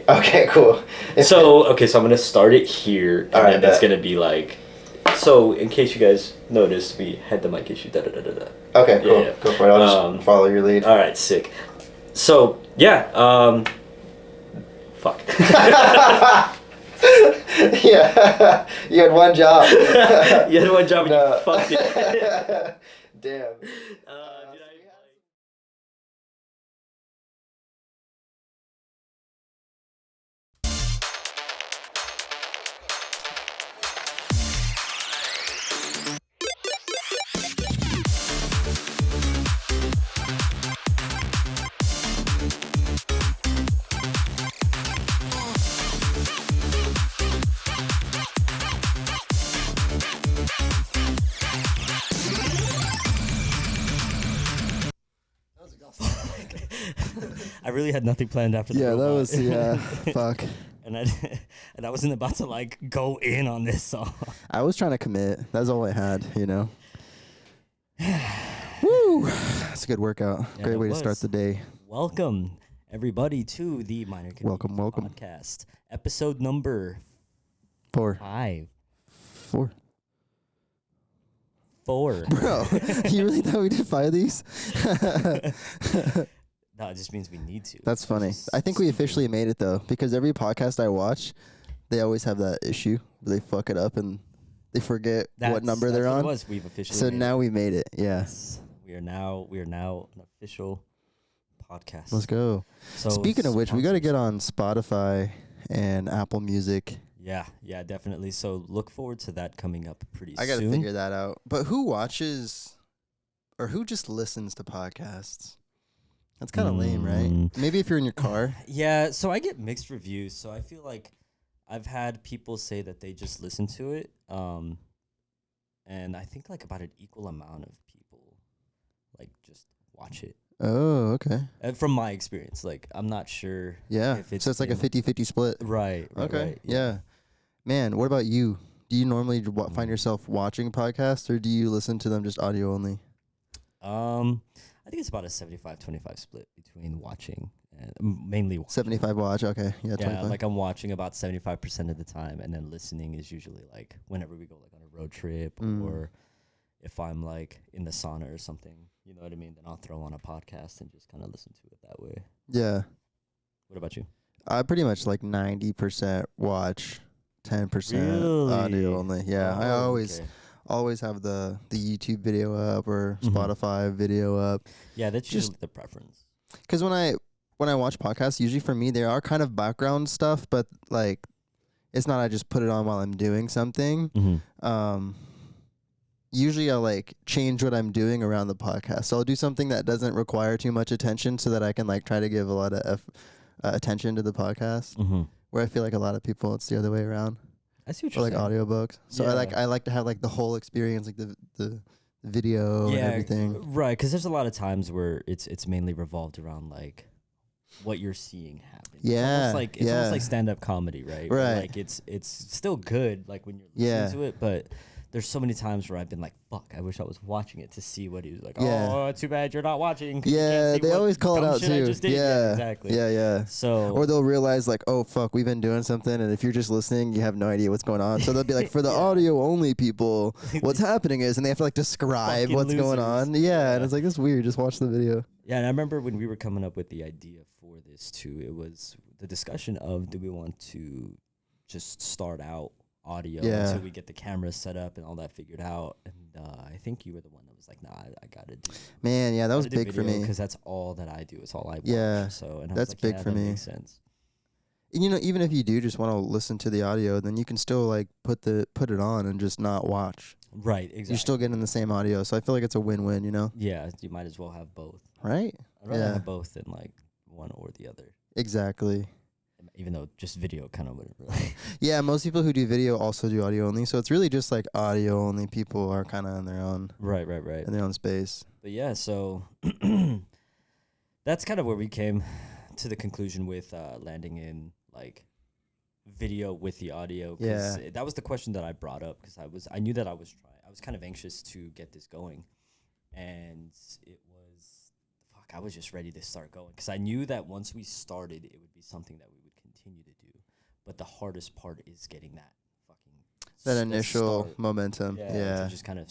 Okay, cool. So I'm gonna start it here, and Alright, then that's gonna be like. So in case you guys noticed, we had the mic issue. Okay, cool. Yeah. Go for it. I'll just follow your lead. All right, sick. So yeah, fuck. Yeah, you had one job. You had one job and No. you fucked it. Damn. I really had nothing planned after the Yeah, that robot. was fuck. and I wasn't about to like go in on this song. I was trying to commit. That's all I had, you know. Woo! That's a good workout. Yeah, Great way to was. start the day. Welcome everybody to the Minor Comedians Welcome. podcast, episode number 4. 4. Bro, you really thought we did 5 of these? No, it just means we need to. That's funny. I think we officially made it though, because every podcast I watch, they always have that issue where they fuck it up and they forget what number they're on. What it was. We've officially So made now it. we made it. Yeah. Yes. We are now an official podcast. Let's go. So Speaking of which, we got to sponsors. get on Spotify and Apple Music. Yeah, definitely. So look forward to that coming up pretty I got to soon. figure that out. But who watches or who just listens to podcasts? That's kind of lame, right? Maybe if you're in your car. Yeah, so I get mixed reviews. So I feel like I've had people say that they just listen to it. And I think like about an equal amount of people like just watch it. Oh, okay. From my experience, like I'm not sure. Yeah. If So it's like a 50-50 split. Right. Okay. Right, Yeah. Man, what about you? Do you normally find yourself watching podcasts or do you listen to them just audio only? I think it's about a 75-25 split between watching and mainly watching. 75 watch. Okay. Yeah, Yeah, 25. like I'm watching about 75% of the time, and then listening is usually like whenever we go like on a road trip or if I'm like in the sauna or something, you know what I mean? Then I'll throw on a podcast and just kind of listen to it that way. Yeah. What about you? I pretty much like 90% watch, 10% Really? audio only. Yeah. I Oh, always okay. always have the YouTube video up or Mhm. Spotify video up. Yeah, that's just- usually the preference. Because when I watch podcasts, usually for me they are kind of background stuff, but like it's not I just put it on while I'm doing something. Usually I'll like change what I'm doing around the podcast. So I'll do something that doesn't require too much attention so that I can like try to give a lot of attention to the podcast. Where I feel like a lot of people it's the other way around. I see what Or you're like saying. audiobooks. So Yeah. I like to have like the whole experience, like the video and everything. Right, because there's a lot of times where it's mainly revolved around like what you're seeing happen. Yeah, It's almost like yeah. stand-up comedy, right? Where, Right. like it's still good, like when you're listening to it, but there's so many times where I've been like, "Fuck, I wish I was watching it to see what he was like." Yeah. Oh, too bad you're not watching. 'Cause you can't Yeah, see they what always call it dumb out shit I too. just did. Yeah, exactly. Yeah. So Or they'll realize like, oh fuck, we've been doing something, and if you're just listening, you have no idea what's going on. So they'll be like, for the Yeah. audio only people, what's happening is, and they have to like describe Fucking what's going losers. on. Yeah, and it's like this weird. Just watch the video. yeah, and I remember when we were coming up with the idea for this too, it was the discussion of do we want to just start out audio Yeah. until we get the camera set up and all that figured out. And I think you were the one that was like, nah, I gotta do. Man, yeah, that was big for me. because that's all that I do. It's all I watch. Yeah, So and I that's was like, big yeah, for that me. Makes sense. And, you know, even if you do just want to listen to the audio, then you can still like put it on and just not watch. Right. Exactly. You're still getting the same audio, so I feel like it's a win-win. You know, Yeah, you might as well have both. right? I'd rather Yeah. have both than like one or the other. Exactly. Even though just video kind of wouldn't really. Yeah, most people who do video also do audio only, so it's really just like audio only people are kind of on their own Right. in their own space. But yeah, so that's kind of where we came to the conclusion with landing in like video with the audio. 'Cause Yeah. that was the question that I brought up because I knew that I was kind of anxious to get this going, and I was just ready to start going because I knew that once we started, it would be something that we would continue continue to do. But the hardest part is getting that that initial momentum. Yeah. To just kind of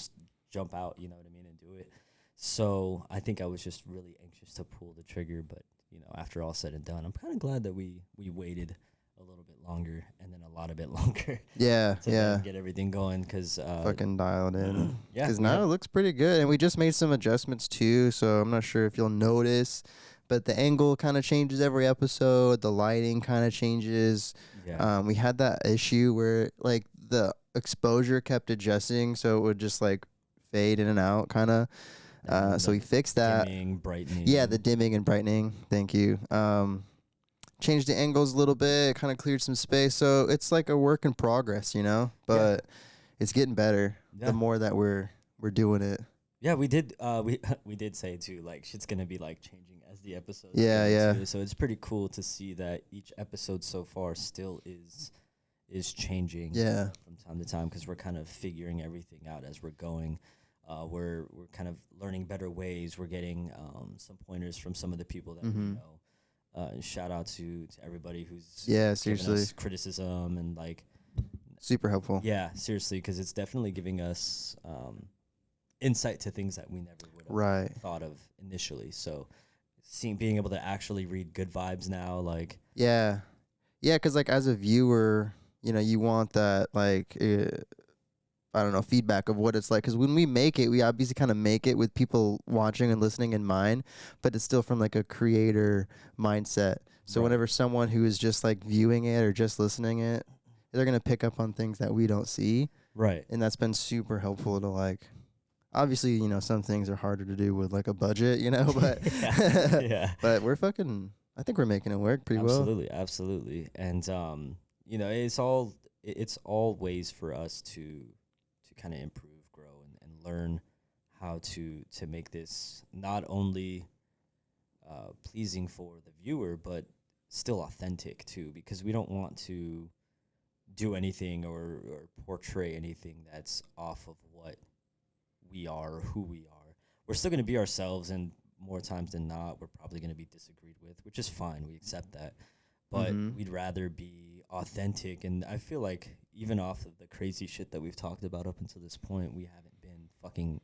jump out, you know what I mean, and do it. So I think I was just really anxious to pull the trigger, but you know, after all said and done, I'm kind of glad that we waited a little bit longer and then a lot of bit longer. Yeah, to then get everything going, because fucking dialed in. Yeah, because now it looks pretty good, and we just made some adjustments too. So I'm not sure if you'll notice, but the angle kind of changes every episode. The lighting kind of changes. Yeah. We had that issue where like the exposure kept adjusting, so it would just like fade in and out, kind of. So we fixed that. Dimming, brightening. Yeah, the dimming and brightening. Thank you. Changed the angles a little bit, kind of cleared some space. So it's like a work in progress, you know. But it's getting better the more that we're doing it. Yeah, we did. We did say too, like shit's gonna be like changing as the episodes. Yeah. Too. So it's pretty cool to see that each episode so far still is changing. Yeah. From time to time, because we're kind of figuring everything out as we're going. We're kind of learning better ways. We're getting some pointers from some of the people that we know. Shout out to everybody who's seriously giving us criticism and like super helpful. Yeah, seriously, because it's definitely giving us insight to things that we never would have thought of initially. So being able to actually read good vibes now, like because like as a viewer, you know, you want that like. I don't know, feedback of what it's like. Because when we make it, we obviously kind of make it with people watching and listening in mind, but it's still from like a creator mindset. So whenever someone who is just like viewing it or just listening it, they're going to pick up on things that we don't see. Right. And that's been super helpful to like, obviously, you know, some things are harder to do with like a budget, you know, but but we're fucking, I think we're making it work pretty well. Absolutely. And, you know, it's all ways for us to kind of improve, grow, and learn how to make this not only pleasing for the viewer, but still authentic too, because we don't want to do anything or portray anything that's off of what we are or who we are. We're still going to be ourselves, and more times than not, we're probably going to be disagreed with, which is fine. We accept that. But we'd rather be authentic. And I feel like even off of the crazy shit that we've talked about up until this point, we haven't been fucking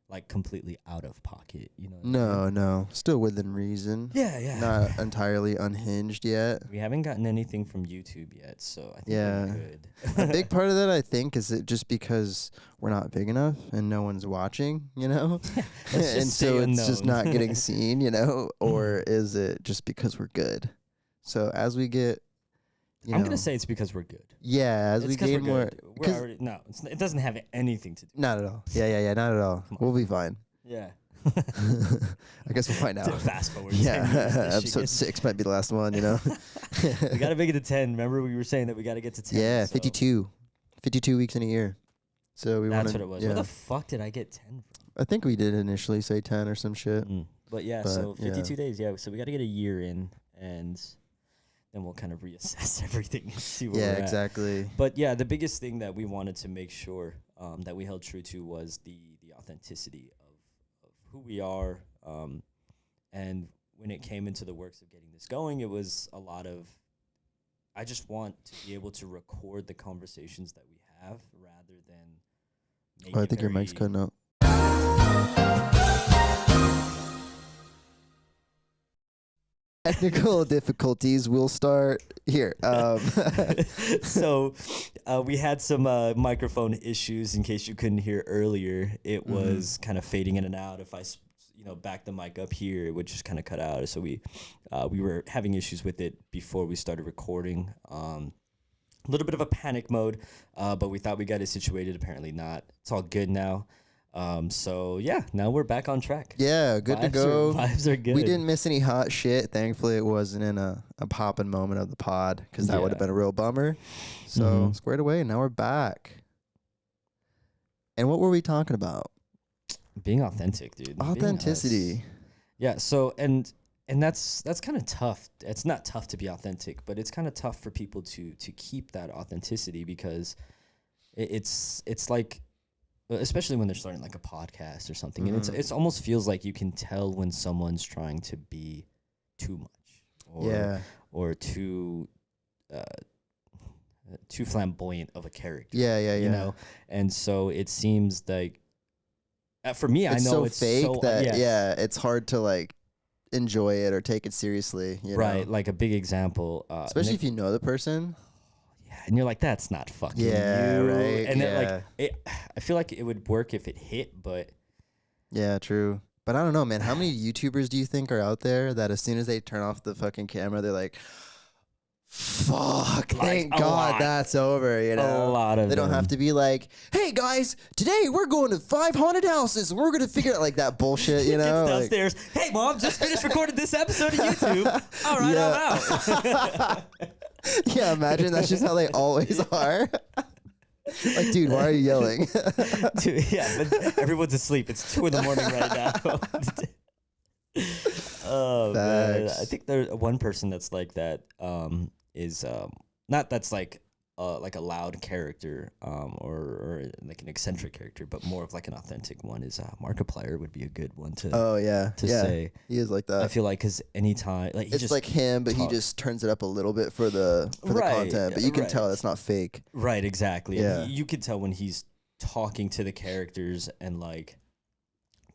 like completely out of pocket, you know? No. Still within reason. Yeah. Not entirely unhinged yet. We haven't gotten anything from YouTube yet, so I think we're good. A big part of that, I think, is it just because we're not big enough and no one's watching, you know? And so it's just not getting seen, you know? Or is it just because we're good? So as we get, I'm going to say it's because we're good. Yeah, as we gain more. It doesn't have anything to do. Not at all. Yeah, not at all. We'll be fine. Yeah. I guess we'll find out. Fast forward. Yeah, episode 6 might be the last one, you know? We got to make it to 10. Remember we were saying that we got to get to 10. Yeah, 52. 52 weeks in a year. So That's what it was. Yeah. Where the fuck did I get 10 from? I think we did initially say 10 or some shit. But so 52 days, So we got to get a year in, and then we'll kind of reassess everything and see where we're at. Exactly. But the biggest thing that we wanted to make sure that we held true to was the authenticity of who we are. And when it came into the works of getting this going, it was a lot of, I just want to be able to record the conversations that we have rather than make I think your mic's cutting out. Technical difficulties will start here. So we had some microphone issues. In case you couldn't hear earlier, it was kind of fading in and out. If I back the mic up here, it would just kind of cut out. So we were having issues with it before we started recording. A little bit of a panic mode, but we thought we got it situated. Apparently not. It's all good now. So now we're back on track. Yeah, good to go. Vibes are good. We didn't miss any hot shit. Thankfully, it wasn't in a popping moment of the pod, because that would have been a real bummer. So squared away, and now we're back. And what were we talking about? Being authentic, dude. Authenticity. Yeah. So and that's kind of tough. It's not tough to be authentic, but it's kind of tough for people to keep that authenticity, because it's like, especially when they're starting like a podcast or something, and it's almost feels like you can tell when someone's trying to be too much or too too flamboyant of a character. Yeah. You know, and so it seems like for me, It's I know so it's fake so, that it's hard to like enjoy it or take it seriously. You right. know? Like a big example, Especially if you know the person. Yeah, and you're like, that's not fucking Yeah, you. right. And then I feel like it would work if it hit, but Yeah, true. But I don't know, man. How many YouTubers do you think are out there that as soon as they turn off the fucking camera, they're like, fuck, thank God that's over, you know? A lot of They don't them. have to be like, hey, guys, today we're going to 5 haunted houses and we're going to figure out like that bullshit, you know? Gets downstairs. Hey, Mom, just finished recording this episode of YouTube. All right, I'm out. Yeah, imagine that's just how they always are. Like, dude, why are you yelling? Dude, yeah, but everyone's asleep. It's 2 a.m. right now. Oh, man. I think there's one person that's like that is not that's like a loud character or like an eccentric character, but more of like an authentic one is Markiplier would be a good one to say. He is like that. I feel like because anytime like it's like him, but he just turns it up a little bit for the content. But you can tell it's not fake. Right, exactly. Yeah. And you can tell when he's talking to the characters and like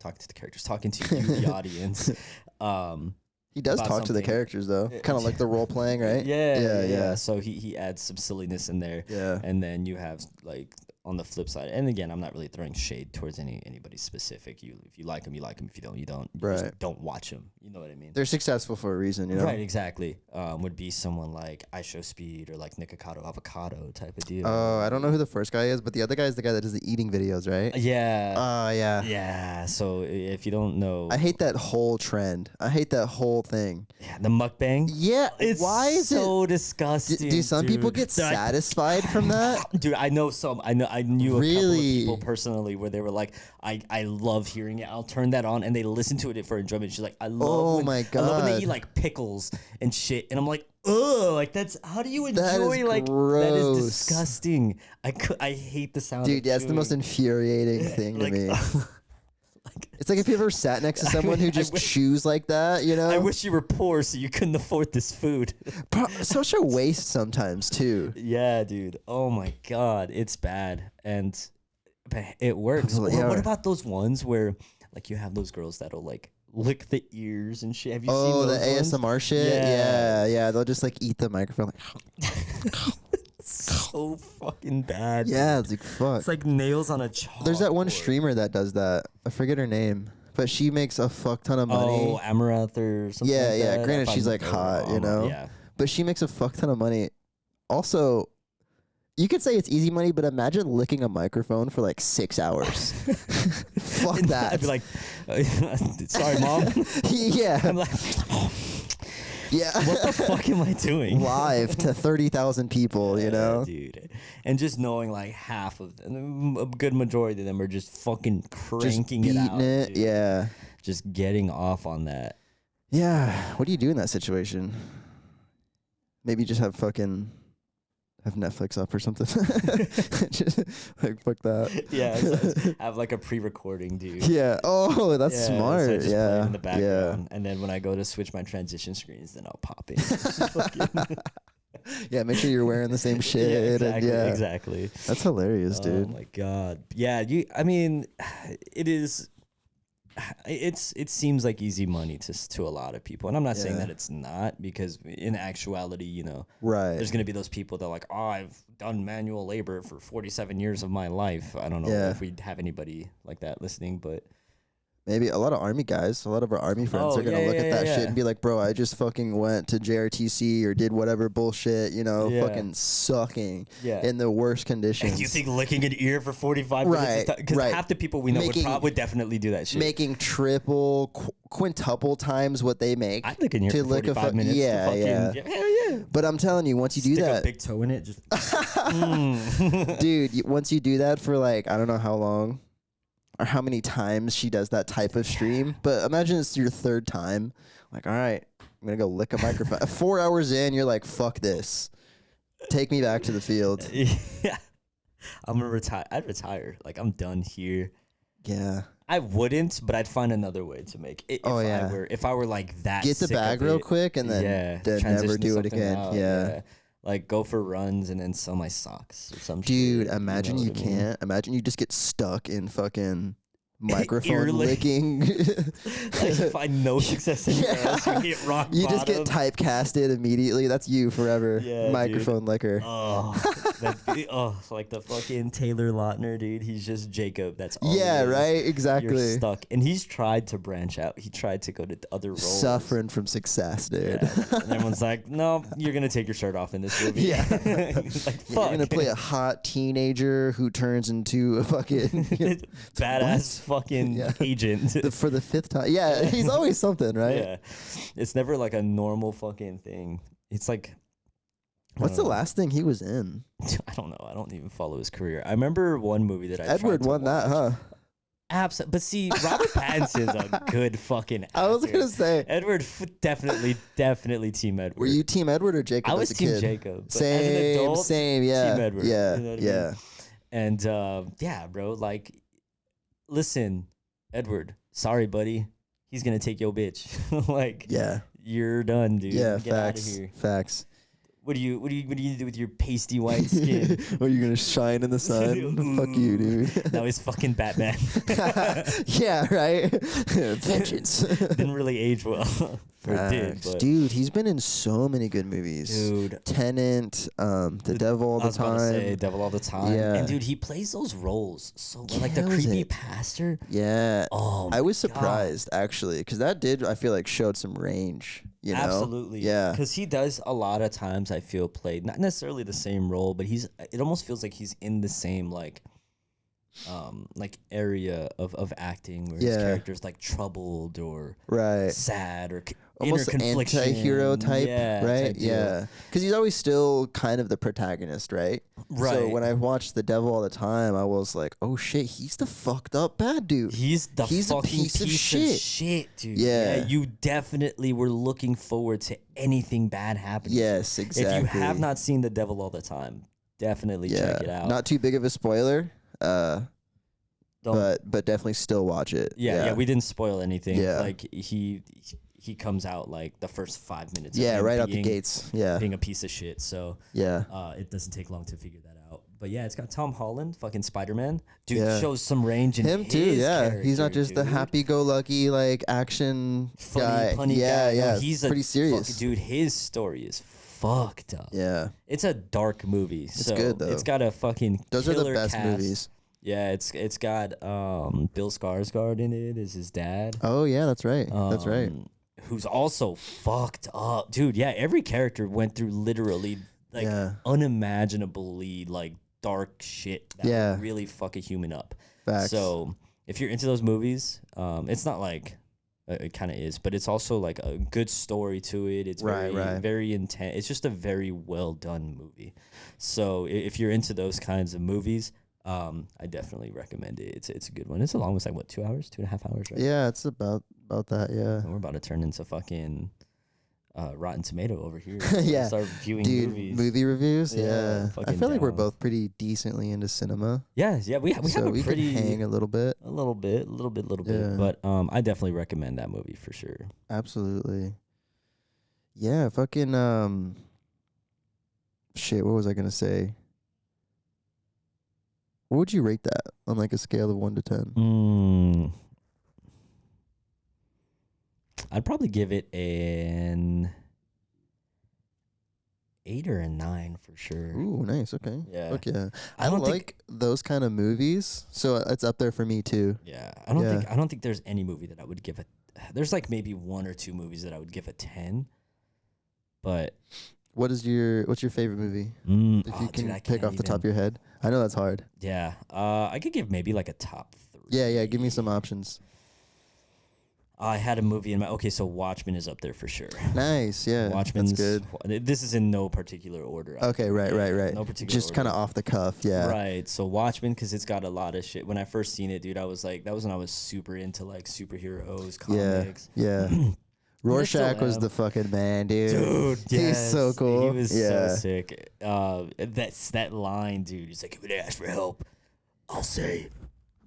talking to you, the audience. He does talk to the characters though, kind of like the role playing, right? Yeah. So he adds some silliness in there. Yeah. And then you have like on the flip side, and again, I'm not really throwing shade towards anybody specific. If you like him, you like him. If you don't, you don't. You just don't watch him. You know what I mean? They're successful for a reason, you know? Right, exactly. Would be someone like I Show Speed or like Nikocado Avocado type of deal. Oh, I don't know who the first guy is, but the other guy is the guy that does the eating videos, right? Yeah. Yeah. Yeah. So if you don't know, I hate that whole trend. I hate that whole thing. Yeah, the mukbang. Yeah. Why is so disgusting? Do some people get satisfied from that? Dude, I know some. I knew a couple of Really? people personally where they were like, I love hearing it. I'll turn that on, and they listen to it for enjoyment. She's like, I love. I love when they eat like pickles and shit, and I'm like, ugh, like that's how do you enjoy like gross. that is disgusting. I hate the sound. Dude, that's the most infuriating thing to me. It's like if you ever sat next to someone who just chews like that, you know? I wish you were poor so you couldn't afford this food. Such a waste sometimes, too. Yeah, dude. Oh, my God. It's bad. But it works. What about those ones where, like, you have those girls that'll, like, lick the ears and shit? Have you seen those the ASMR ones? shit? Yeah. They'll just, like, eat the microphone. Like, so fucking bad. Yeah, it's like, fuck. It's like nails on a chalkboard. There's that one streamer that does that. I forget her name. But she makes a fuck ton of money. Oh, Amaranth or something like that. Granted, she's, like, hot, you know? Yeah. But she makes a fuck ton of money. Also, you could say it's easy money, but imagine licking a microphone for like 6 hours. Fuck that. I'd be like, sorry, Mom. Yeah. I'm like, yeah. What the fuck am I doing? Live to 30,000 people, you know? Dude. And just knowing like half of them, a good majority of them are just fucking cranking just it out. It. Dude. Yeah. Just getting off on that. Yeah. What do you do in that situation? Maybe just have Netflix up or something. Just, like, fuck that. Yeah, so have like a pre-recording, dude. Yeah. Oh, that's smart. So I just play it yeah. in the background, and then when I go to switch my transition screens, then I'll pop in. Yeah, make sure you're wearing the same shit. Exactly. That's hilarious, dude. Oh my God. Yeah, I mean, it is. It seems like easy money to a lot of people, and I'm not saying that it's not, because in actuality, you know, there's gonna be those people that are like, oh, I've done manual labor for 47 years of my life. I don't know if we have anybody like that listening, but maybe a lot of army guys, a lot of our army friends are gonna look at that shit and be like, bro, I just fucking went to JRTC or did whatever bullshit, you know, fucking sucking in the worst conditions. And you think licking an ear for 45 minutes? Because half the people we know would definitely do that shit. Making triple, quintuple times what they make. I'd lick an ear for 45 minutes. Hell yeah. But I'm telling you, once you do that, stick a big toe in it, just dude, once you do that for like, I don't know how long, or how many times she does that type of stream, but imagine it's your third time. Like, all right, I'm gonna go lick a microphone. 4 hours in, you're like, fuck this. Take me back to the field. Yeah, I'm gonna retire. I'd retire. Like, I'm done here. Yeah. I wouldn't, but I'd find another way to make it. If I were like that. Get the bag real quick and then never do it again. Yeah. like go for runs and then sell my socks or some Dude, shit. imagine know you what I mean? can't. Imagine you just get stuck in fucking microphone Ear licking. Like you find no success anywhere else, you hit rock You bottom. just get typecasted immediately. That's you forever. Yeah, Microphone licker. Oh, like the fucking Taylor Lautner, dude. He's just Jacob. That's all. Yeah, he is. right? Exactly. You're stuck, and he's tried to branch out. He tried to go to other roles. Suffering from success, dude. Yeah. And everyone's like, "No, you're gonna take your shirt off in this movie." Yeah. He's like, You're "Fuck." gonna play a hot teenager who turns into a fucking badass fucking Yeah. agent. for the 5th time. Yeah, he's always something, right? Yeah, it's never like a normal fucking thing. It's like, What's the last thing he was in? I don't know. I don't even follow his career. I remember one movie that I Edward tried to won that, watch. huh? Absolutely. But see, Robert Pattinson's a good fucking actor. I was gonna say, Edward, definitely Team Edward. were you Team Edward or Jacob? I was as a Team kid? Jacob. But Same, as an adult, same, yeah, Team Edward. yeah, You know what I yeah. mean? And yeah, bro, like, listen, Edward, sorry, buddy. He's gonna take your bitch. Like, Yeah, you're done, dude. yeah. Get out of Facts, here. facts. What do you do with your pasty white skin? Are you gonna shine in the sun? Fuck you, dude. Now he's fucking Batman. Yeah, right. Vengeance. Didn't really age well. Or did, Facts. but Dude, he's been in so many good movies. dude. Tenant, The Devil All I the was about to say Time. Devil All the Time. Yeah. And dude, he plays those roles so well. Like the Kills creepy it. pastor. Yeah. Oh, I was my God. surprised actually, because that did, I feel like, showed some range. You know? Absolutely. Yeah. Because he does a lot of times, I feel, play not necessarily the same role, but it almost feels like he's in the same like area of acting where his Yeah. character's like troubled or Right. sad or Almost inner confliction. anti-hero type, Yeah, right? type deal. Yeah. Because he's always still kind of the protagonist, right? So Right. when I watched The Devil All the Time, I was like, oh shit, he's the fucked up bad dude. He's a a piece of shit. dude. Yeah. You definitely were looking forward to anything bad happening. Yes, exactly. If you have not seen The Devil All the Time, definitely check it out. Not too big of a spoiler, Don't- but definitely still watch it. yeah, we didn't spoil anything. Yeah. Like he comes out like the first 5 minutes. Yeah, of him right out the being- gates. Yeah. Being a piece of shit. So Yeah. it doesn't take long to figure that out. But yeah, it's got Tom Holland, fucking Spider-Man. Dude Yeah. shows some range in Him too, his yeah. He's not character, just the dude. happy-go-lucky like action Funny, guy. punny Yeah, guy. No, yeah. he's pretty serious. dude, his story is fucked up. Yeah, It's a dark movie. It's so good, though. It's got a fucking those are the killer best cast. movies. Yeah, it's got Bill Skarsgård in it as his dad. Oh yeah, that's right. That's right. Who's also fucked up, dude. Yeah, every character went through literally like Yeah. unimaginably like dark shit that Yeah. would really fuck a human up. Facts. So if you're into those movies, it's not like it kind of is, but it's also like a good story to it. It's Right, very right. very intense. It's just a very well done movie. So if you're into those kinds of movies, I definitely recommend it. It's a good one. It's along with like what 2 hours, 2.5 hours, right? Yeah, it's about that. Yeah. And we're about to turn into fucking Rotten Tomato over here. Yeah. Start viewing Dude, movies. movie reviews. Yeah, Yeah. I fucking feel like we're down. both pretty decently into cinema. Yeah, we have So a we pretty can hang a little bit. a little bit. Yeah. But I definitely recommend that movie for sure. Absolutely. Yeah, fucking shit, what was I gonna say? What would you rate that on like a scale of 1 to 10? I'd probably give it an 8 or a 9 for sure. Ooh, nice. Okay. Yeah. Fuck yeah. I I don't think- like those kind of movies, so it's up there for me too. Yeah, Yeah. I don't think there's any movie that I would give a. There's like maybe 1 or 2 movies that I would give a 10. But What's your favorite movie? If you can pick off the top of your head. I know that's hard. Yeah, I could give maybe like a top 3. Yeah, give me some options. I had a movie in my. Okay, so Watchmen is up there for sure. Nice, yeah. Watchmen's That's good. This is in no particular order. Okay, right. No particular Just order. kind of off the cuff, yeah. Right. So Watchmen, because it's got a lot of shit. When I first seen it, dude, I was like, that was when I was super into like superheroes, comics. Yeah. Rorschach was the fucking man, dude. Dude, He's so cool. He was Yeah. so sick. That's that line, dude. He's like, if they ask for help, I'll say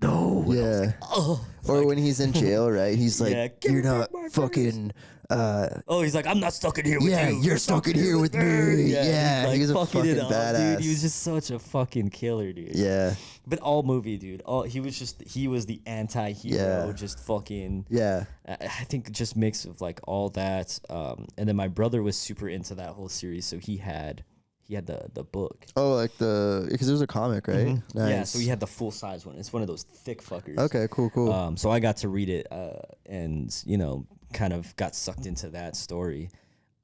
no. And I was Yeah. like, oh. Or when he's in jail, right? He's like, Yeah, give you're me not my fucking. Oh, he's like, I'm not stuck in here with Yeah, you. you're stuck in here with me. Yeah, he's he was a fucking it fucking up, badass. dude. He was just such a fucking killer, dude. Yeah. But all movie, dude. He was the anti-hero, Yeah. just fucking. Yeah. I think just mix of like all that. And then my brother was super into that whole series, so he had the book. Oh, like because there's a comic, right? Nice. Yeah, so he had the full size one. It's one of those thick fuckers. Okay, cool. So I got to read it, and kind of got sucked into that story.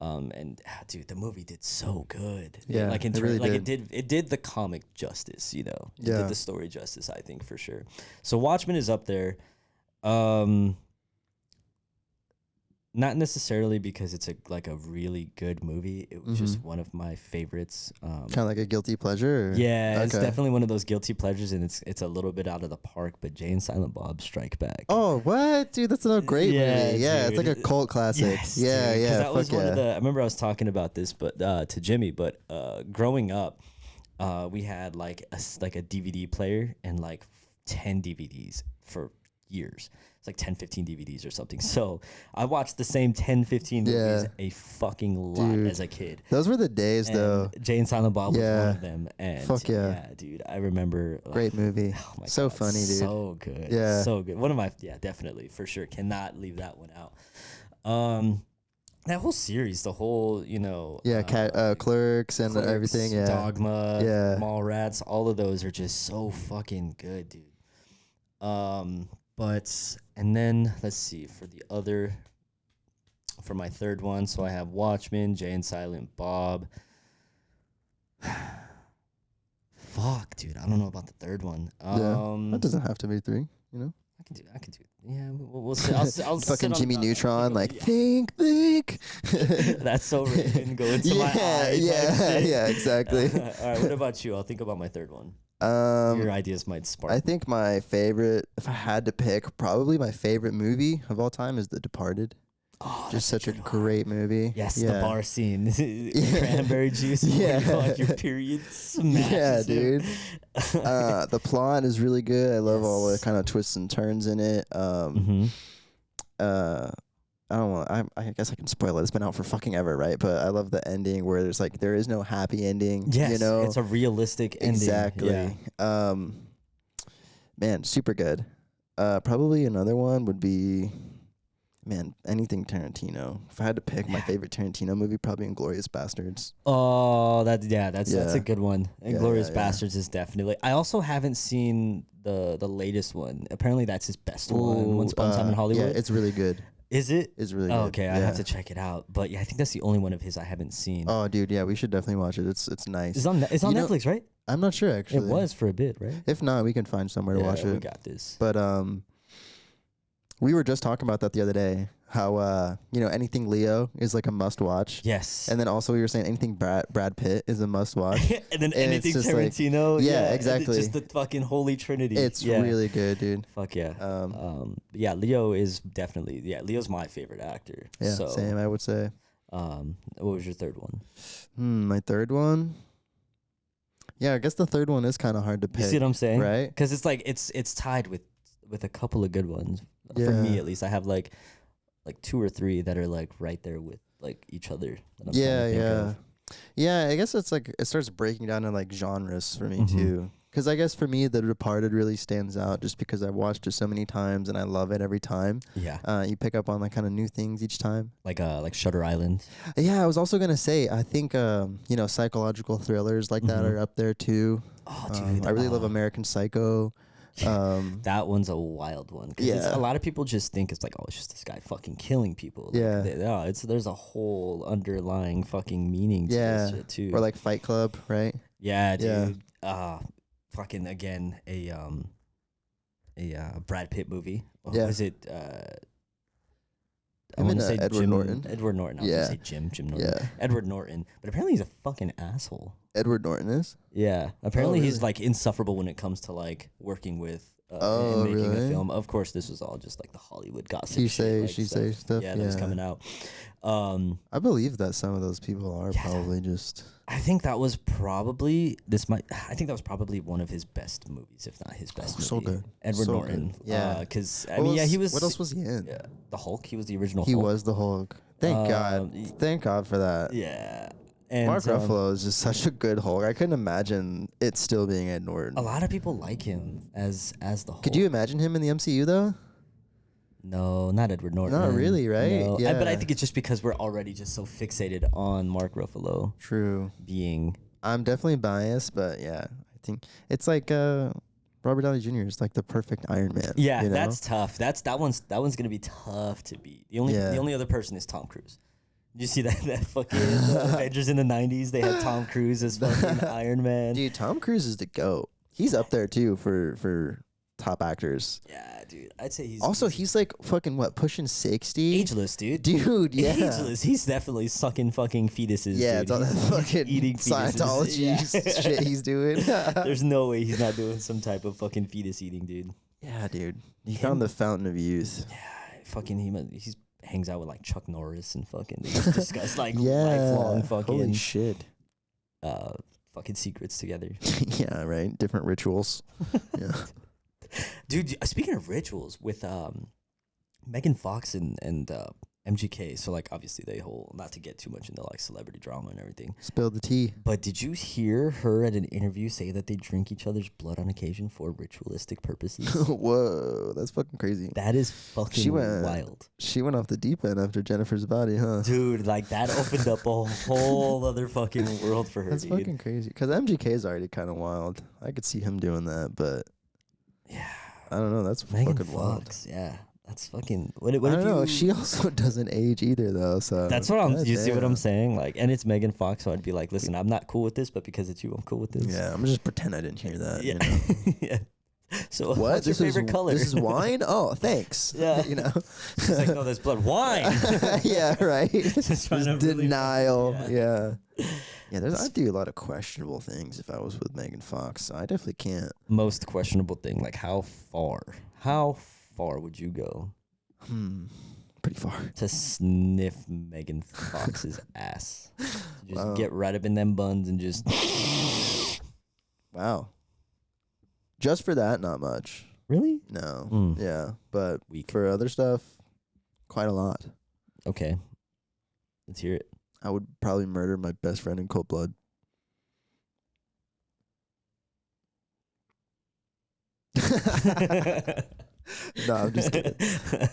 Dude, the movie did so good. Yeah, like it really it did the comic justice. It Yeah. did the story justice. I think for sure. So Watchmen is up there. Not necessarily because it's a really good movie. It was just one of my favorites. Kind of like a guilty pleasure? Or? Yeah, it's Okay. definitely one of those guilty pleasures, and it's a little bit out of the park. But Jay and Silent Bob Strike Back. Oh, what? Dude, that's a great movie. Yeah, it's dude. like a cult classic. Yes, yeah, dude, 'cause yeah. that was fuck one yeah. of the. I remember I was talking about this, but to Jimmy. But growing up, we had like a DVD player and like 10 DVDs for years. It's like 10, 15 DVDs or something. So I watched the same 10, 15 movies a fucking lot Dude. as a kid. Those were the days, And though. Jay and Silent Bob was Yeah. one of them. And Fuck yeah. dude, I remember. Great movie. Oh my So God, funny, dude. So good. Yeah. So good. One of my, definitely, for sure. Cannot leave that one out. That whole series, the whole, Yeah, Clerks and Clerks, everything. Yeah. Dogma, Yeah. Mallrats, all of those are just so fucking good, dude. And then let's see for my third one. So I have Watchmen, Jay and Silent Bob. Fuck, dude, I don't know about the third one. That doesn't have to be 3, I can do. Yeah, we'll see. I'll Fucking sit on Jimmy the- Neutron, like, yeah. think. That's so Raven. Go into my eye. Yeah, exactly. All right, what about you? I'll think about my third one. Your ideas might spark. I think my favorite, if I had to pick, probably my favorite movie of all time is The Departed. Oh, Just such a great movie. Yes, yeah. the bar scene. Cranberry juice. Yeah. Your period smashes. Yeah, him. dude. The plot is really good. I love all the kind of twists and turns in it. I don't want. I guess I can spoil it. It's been out for fucking ever, right? But I love the ending where there is no happy ending. Yes, you it's a realistic ending. Exactly. Yeah. Man, super good. Probably another one would be, anything Tarantino. If I had to pick my favorite Tarantino movie, probably Inglourious Bastards. Oh, that's a Yeah. good one. Yeah, Inglourious yeah. Bastards is definitely. I also haven't seen the latest one. Apparently, that's his best one. Once Upon a Time in Hollywood. Yeah, it's really good. Is it? It's really good. Oh, okay, I yeah. have to check it out. But yeah, I think that's the only one of his I haven't seen. Oh, dude, yeah, we should definitely watch it. It's nice. It's on You know- Netflix, right? I'm not sure actually. It was for a bit, right? If not, we can find somewhere to watch We it. got this. But we were just talking about that the other day. How anything Leo is like a must watch. Yes. And then also we were saying anything Brad Pitt is a must watch. and then and it's anything just like- Tarantino. yeah, and exactly. Just the fucking holy trinity. It's really good, dude. Fuck yeah. Yeah, Leo is definitely Leo's my favorite actor. Yeah, so, same. I would say. What was your third one? My third one. Yeah, I guess the third one is kind of hard to pick. You see what I'm saying? Right? Because it's like it's tied with a couple of good ones. For Yeah. me at least, I have like 2 or 3 that are like right there with like each other. that I'm trying to Yeah, think yeah. of. Yeah, I guess it's like it starts breaking down in like genres for me Mhm. too. Because I guess for me, The Departed really stands out just because I've watched it so many times and I love it every time. Yeah. You pick up on like kind of new things each time. Like Shutter Island. Yeah, I was also gonna say I think psychological thrillers like that Mhm. are up there too. Oh, dude. I really love American Psycho. That one's a wild one. 'Cause Yeah. a lot of people just think it's like, oh, it's just this guy fucking killing people. Like, Yeah. There's a whole underlying fucking meaning to this shit too. Or like Fight Club, right? Yeah, Yeah. dude. Fucking again a Brad Pitt movie. What Yeah. was it? I Him want and, to say Edward Jim, Norton. Edward Norton. I was Yeah. gonna say Jim Norton. Yeah. Edward Norton. But apparently he's a fucking asshole. Edward Norton is. Yeah. Apparently he's really? like insufferable when it comes to like working with in making really? a film. Of course, this was all just like the Hollywood gossip. He shit, say, she say stuff. Yeah, that was coming out. I believe that some of those people are probably just. I think that was probably I think that was probably one of his best movies, if not his best movie. So good. Edward So Norton. good. Yeah. Because he was. What else was he in? Yeah, the Hulk. He was the original. He Hulk. was the Hulk. Thank God. Thank God for that. Yeah. And Mark Ruffalo is just such a good Hulk. I couldn't imagine it still being Ed Norton. a lot of people like him as the Hulk. Could you imagine him in the MCU though? No, not Edward Norton. Not really, right? No. Yeah. But I think it's just because we're already just so fixated on Mark Ruffalo True. being. I'm definitely biased, but yeah, I think it's like Robert Downey Jr. is like the perfect Iron Man. Yeah, you know? that's tough. That one's gonna be tough to beat. The only other person is Tom Cruise. Did you see that fucking Avengers in the 90s? They had Tom Cruise as fucking Iron Man. Dude, Tom Cruise is the GOAT. He's up there too for top actors. Yeah, dude. I'd say He's like fucking what, pushing 60? ageless, dude. Dude, yeah. Ageless. He's definitely sucking fucking fetuses. Yeah, dude. it's all that He's fucking eating fetuses. Scientology shit he's doing. There's no way he's not doing some type of fucking fetus eating, dude. Yeah, dude. He found the fountain of youth. Yeah, fucking he's hangs out with like Chuck Norris and fucking they just discuss like Yeah. lifelong fucking Holy shit. fucking secrets together. Yeah, right. Different rituals. Yeah. Dude, speaking of rituals with Megan Fox and MGK, so like obviously they not to get too much into like celebrity drama and everything. Spill the tea. But did you hear her at an interview say that they drink each other's blood on occasion for ritualistic purposes? Whoa, that's fucking crazy. That is fucking wild. She went off the deep end after Jennifer's Body, huh? Dude, like that opened up a whole other fucking world for her. That's dude. fucking crazy. Because MGK is already kind of wild. I could see him doing that, but yeah, I don't know. That's Megan fucking wild. Fox, yeah. That's fucking. What I if don't know. you, She also doesn't age either, though. So That's what I'm. You see what I'm damn. saying? Like, and it's Megan Fox, so I'd be like, listen, I'm not cool with this, but because it's you, I'm cool with this. Yeah, I'm gonna just pretend I didn't hear that. Yeah. You know? Yeah. So What? what's your This is favorite color? This is wine. Oh, thanks. Yeah. You know. She's like, no, there's blood. Wine. Yeah. Right. Just trying to really- denial. Yeah. Yeah. I do a lot of questionable things if I was with Megan Fox. So I definitely can't. Most questionable thing, like how far? How far would you go Pretty far. to sniff Megan Fox's ass? To just Wow. get right up in them buns and just. Wow. Just for that, not much. Really? No. Yeah, but Weak. for other stuff, quite a lot. Okay. Let's hear it. I would probably murder my best friend in cold blood. No, I'm just kidding.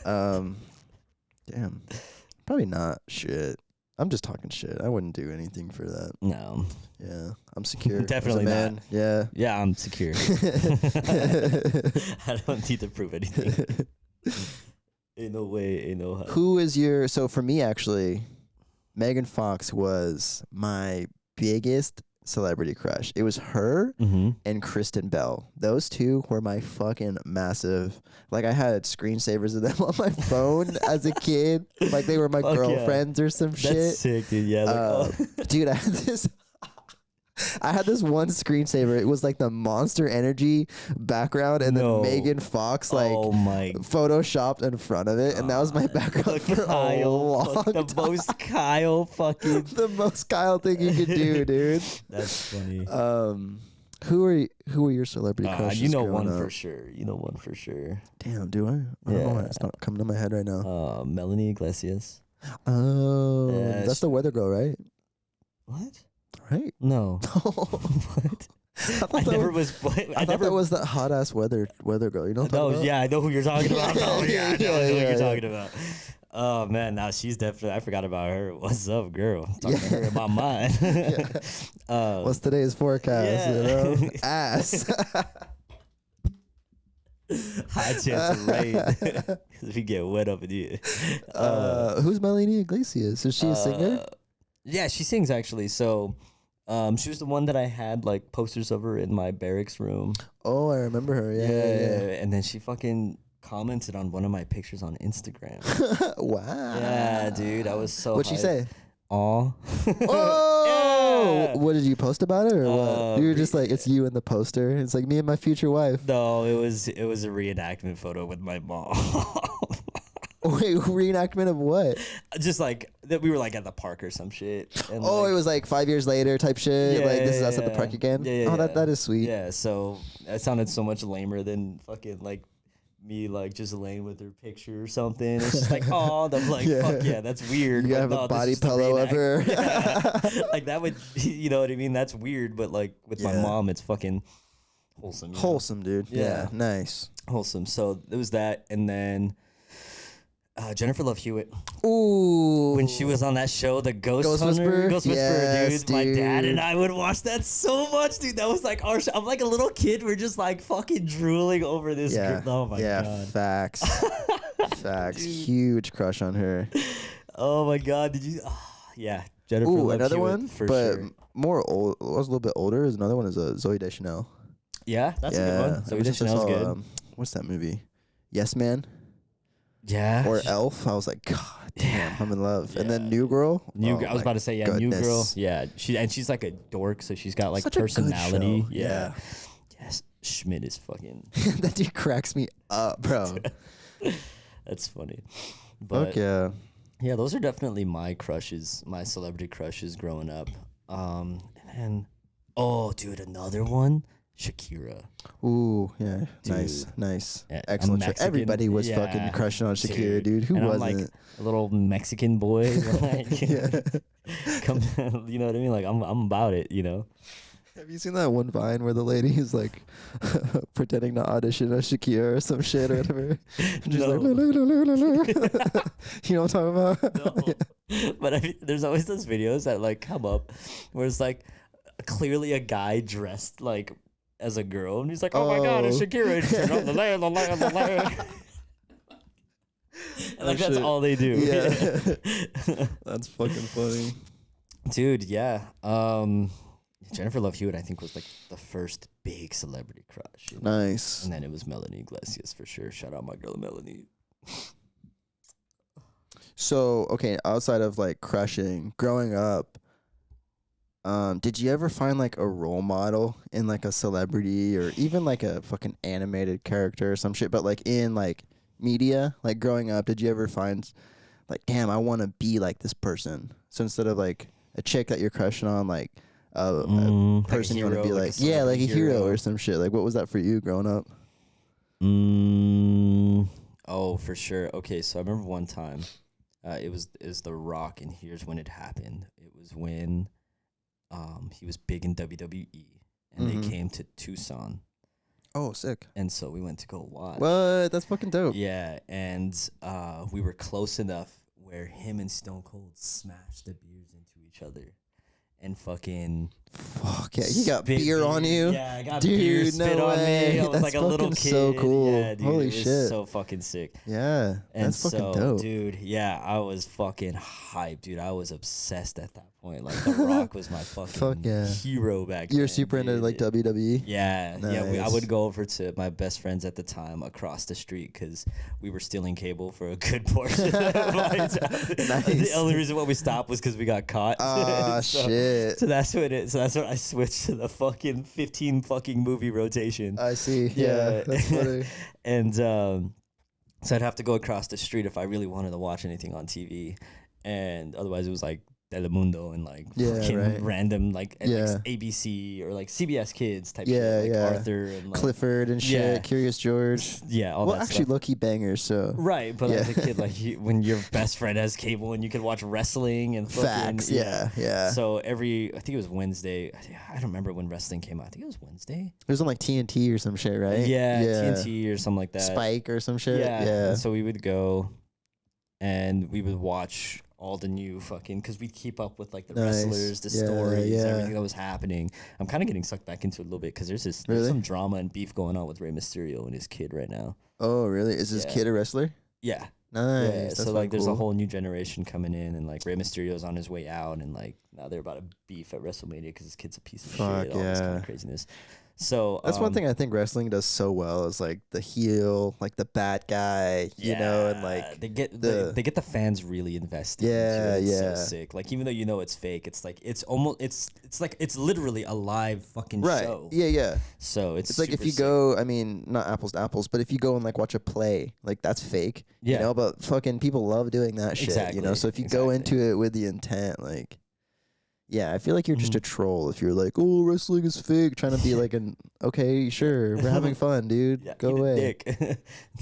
Damn. Probably not. Shit. I'm just talking shit. I wouldn't do anything for that. No. Yeah. I'm secure. Definitely as a man. not. Yeah. Yeah, I'm secure. I don't need to prove anything. Ain't no way, ain't no how. Who is your... So for me, actually, Megan Fox was my biggest celebrity crush. It was her and Kristen Bell. Those two were my fucking massive... Like, I had screensavers of them on my phone as a kid. Like, they were my girlfriends or some shit. That's sick, dude. Yeah. Dude, I had this... I had this one screensaver. It was like the Monster Energy background and then Megan Fox like photoshopped in front of it, and that was my background for a long time. The most Kyle fucking. The most Kyle thing you could do, dude. That's funny. Who are your celebrity crushes? You know growing one up? for sure. You know one for sure. Damn, do I? I don't know why it's not coming to my head right now. Melanie Iglesias. Oh, Yeah, that's the weather girl, right? What? Right? No. What? I never was. I thought that was that hot ass weather girl. You know what I'm talking about? Yeah, I know who you're talking about. I know who you're yeah. talking about. Oh man, now she's definitely. I forgot about her. What's up, girl? Talking to her in my mind. What's today's forecast? Yeah. You know, ass. High chance of rain. If we get wet up in here. Who's Melanie Iglesias? Is she a singer? Yeah, she sings actually. So, she was the one that I had like posters of her in my barracks room. Oh, I remember her. Yeah. And then she fucking commented on one of my pictures on Instagram. Wow. Yeah, dude, I was so. What'd she say? Aw. Oh, Oh, what did you post about it or what? You were just like, it's you and the poster. It's like me and my future wife. No, it was a reenactment photo with my mom. Wait, reenactment of what? Just like that we were like at the park or some shit. And Oh, like, it was like 5 years later type shit. Yeah, Like this is yeah, us at the park again. Yeah, Oh, yeah. that is sweet. Yeah, so that sounded so much lamer than fucking like me like just laying with her picture or something. It's just like, oh, I'm like, Yeah. fuck yeah, that's weird. You but have no, a this body is just a pillow of her. Yeah. Like that would, you know what I mean? That's weird, but like with my Yeah. mom, it's fucking wholesome. You know? Wholesome, dude. Yeah, nice. Wholesome. So there was that, and then Jennifer Love Hewitt. Ooh. When she was on that show, The Ghost Hunter, Whisperer? Ghost Whisperer, Yes, dude. My dad dude. and I would watch that so much, dude. That was like our show. I'm like a little kid. We're just like fucking drooling over this. Yeah. Oh my god. Facts. Facts. Dude. Huge crush on her. Oh my god. Did you? Oh, yeah. Jennifer Ooh, Love another Hewitt, one, for but sure. more old. Was a little bit older. Is another one is Zoe Deschanel. Yeah, that's a good one. Zoe Ever since I Deschanel's saw, good. What's that movie? Yes Man Yeah. or Elf. I was like, God damn, I'm in love. And then Yeah. New Girl. New Oh Girl. I was my about to say, yeah, New Girl. goodness. Yeah, she's like a dork, so she's got like Such a good personality. show. Yeah. Yes, Schmidt is fucking. That dude cracks me up, bro. That's funny. But Fuck yeah. yeah, those are definitely my crushes, my celebrity crushes growing up. And then, oh, dude, another one, Shakira. Ooh, yeah. Nice, Dude. nice. Yeah, a Excellent. Mexican- Everybody was yeah, fucking crushing on Shakira, dude. Who and wasn't? I'm like a little Mexican boy. Like, Yeah. come, you know what I mean? Like I'm about it, you know. Have you seen that one Vine where the lady is like pretending to audition as Shakira or some shit or whatever? She's No. like, "La, la, la, la, la, la." You know what I'm talking about? No. But I mean, there's always those videos that like come up where it's like clearly a guy dressed like as a girl, and he's like, "Oh, my god, it's Oh. Shakira!" And turn on the light, the light, the light. And like that's shit. all they do. Yeah. That's fucking funny. Dude. Yeah. Jennifer Love Hewitt, I think, was like the first big celebrity crush. You know? Nice. And then it was Melanie Iglesias for sure. Shout out my girl Melanie. So, okay, outside of like crushing, growing up, did you ever find like a role model in like a celebrity or even like a fucking animated character or some shit, but like in like media, like growing up, did you ever find like, damn, I want to be like this person? So instead of like a chick that you're crushing on, like a person you want to be like, yeah, like a hero or some shit. Like, what was that for you growing up? Oh, for sure. Okay, so I remember one time, it was The Rock, and here's when it happened. It was when he was big in WWE, and they came to Tucson, Oh, sick. and so we went to go watch. What? That's fucking dope. Yeah, and we were close enough where him and Stone Cold smashed the beers into each other, and fucking Fuck yeah, you got spit beer on you? Yeah, I got Dude, beer spit no on way. me. I was That's like a little fucking kid. so cool. Yeah, dude, Holy it was shit. so fucking sick. Yeah, And that's fucking so, dope. dude, yeah, I was fucking hyped, dude. I was obsessed at that point. Like, The Rock was my fucking Fuck yeah. hero back You're then. super into dude. like WWE? Yeah, yeah. I Nice. would go over to my best friends at the time across the street because we were stealing cable for a good portion of my childhood. The Nice. only reason why we stopped was because we got caught. Ah, shit. So that's what it. So that's when I switched to the fucking 15 fucking movie rotation. I see. Yeah, that's funny. And so I'd have to go across the street if I really wanted to watch anything on TV, and otherwise it was like Telemundo and like Yeah, fucking right. random like, Yeah. ABC or like CBS Kids type Yeah, shit, like yeah. Arthur and like, Clifford and shit, Yeah. Curious George. yeah, all Well, that actually, stuff. low-key bangers, so. Right, but as a Yeah. kid, like when your best friend has cable and you can watch wrestling and fucking, Facts, yeah. So I think it was Wednesday. I don't remember when wrestling came out. I think it was Wednesday. It was on like TNT or some shit, right? Yeah, TNT or something like that. Spike or some shit. Yeah. Yeah. And so we would go and we would watch all the new fucking, because we'd keep up with like the Nice. wrestlers, the Yeah, stories, yeah. everything that was happening. I'm kind of getting sucked back into it a little bit because there's Really? some drama and beef going on with Rey Mysterio and his kid right now. Oh, really? Is this Yeah. kid a wrestler? Yeah. Nice. Yeah, That's so like fucking there's a cool. whole new generation coming in, and like Rey Mysterio's on his way out, and like now they're about to beef at WrestleMania because this kid's a piece of Fuck, shit. All this kind yeah. of craziness. So That's one thing I think wrestling does so well is like the heel, like the bad guy, you know, and like they get the- they get the fans really invested. Yeah, into it. It's yeah. so sick. Like even though you know it's fake, it's like it's almost it's like it's literally a live fucking right. show. Yeah. So it's It's like if super you sick. go, I mean, not apples to apples, but if you go and like watch a play, like that's fake, you Yeah. know, but fucking people love doing that shit, you know? Exactly, So if you go exactly. into it with the intent, like, yeah, I feel like you're just a troll if you're like, oh, wrestling is fake, trying to be like an, okay, sure, we're having fun, dude. Yeah, Go eat a away. dick.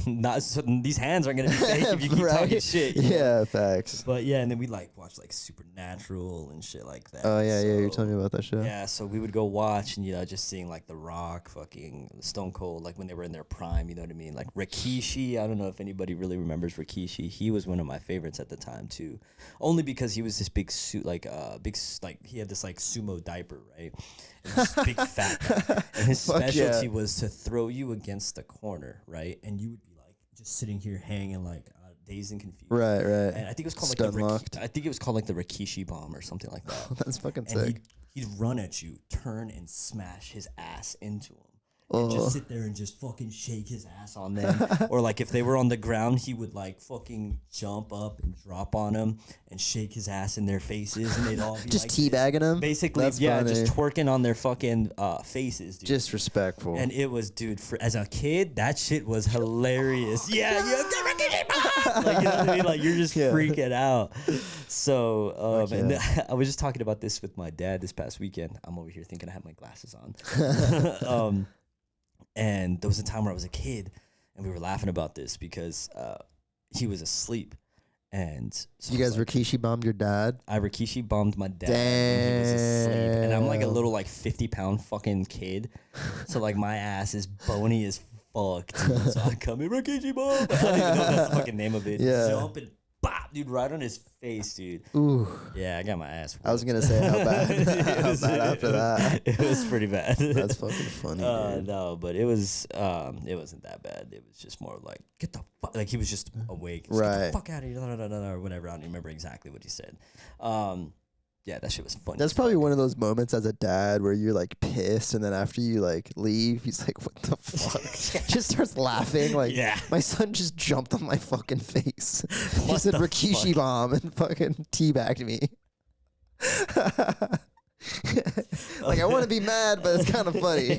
Not so, these hands aren't gonna be fake if you keep talking Right? shit. you know? Yeah, facts. But yeah, and then we like watch like Supernatural and shit like that. Oh, yeah, you're So, telling me about that show. Yeah, so we would go watch and just seeing like The Rock, fucking Stone Cold, like when they were in their prime, you know what I mean? Like Rikishi, I don't know if anybody really remembers Rikishi. He was one of my favorites at the time too, only because he was this big suit, like he had this like sumo diaper, right? And this big fat guy. And his Fuck specialty yeah. was to throw you against the corner, right? And you would be like just sitting here hanging like dazed and confused. Right. And I think it was called like Stun-locked. I think it was called like the Rikishi bomb or something like that. That's fucking And sick. he'd run at you, turn and smash his ass into him. Oh. And just sit there and just fucking shake his ass on them. Or like if they were on the ground, he would like fucking jump up and drop on them and shake his ass in their faces, and they'd all be Just like teabagging them? basically, That's yeah, funny. just twerking on their fucking faces, dude. Disrespectful. And it was, dude, as a kid, that shit was hilarious. Yeah, like, you know what I mean? Like, you're just Yeah. freaking out. So, Fuck and yeah. I was just talking about this with my dad this past weekend. I'm over here thinking I have my glasses on. And there was a time where I was a kid, and we were laughing about this because he was asleep. And so You I guys was like, Rikishi bombed your dad? I Rikishi bombed my dad when he was asleep, and I'm like a little like 50-pound fucking kid, so like my ass is bony as fuck. Dude. So I come in Rikishi bomb. I don't even know if that's the fucking name of it. Yeah. Jump and bop, dude, right on his face, dude. Ooh. Yeah, I got my ass. I was whooped. gonna say how bad. It How was- bad after that. It was pretty bad. That's fucking funny, dude. No, but it wasn't that bad. It was just more like get the fuck, like he was just awake. Just, Get Right. the fuck out of here, or whatever. I don't remember exactly what he said. Yeah, that shit was funny. That's as probably fuck. one of those moments as a dad where you're like pissed, and then after you like leave, he's like, "What the fuck?" Just starts laughing like, Yeah. "My son just jumped on my fucking face." He What said the Rikishi fuck? bomb and fucking teabagged me. Like I want to be mad, but it's kind of funny.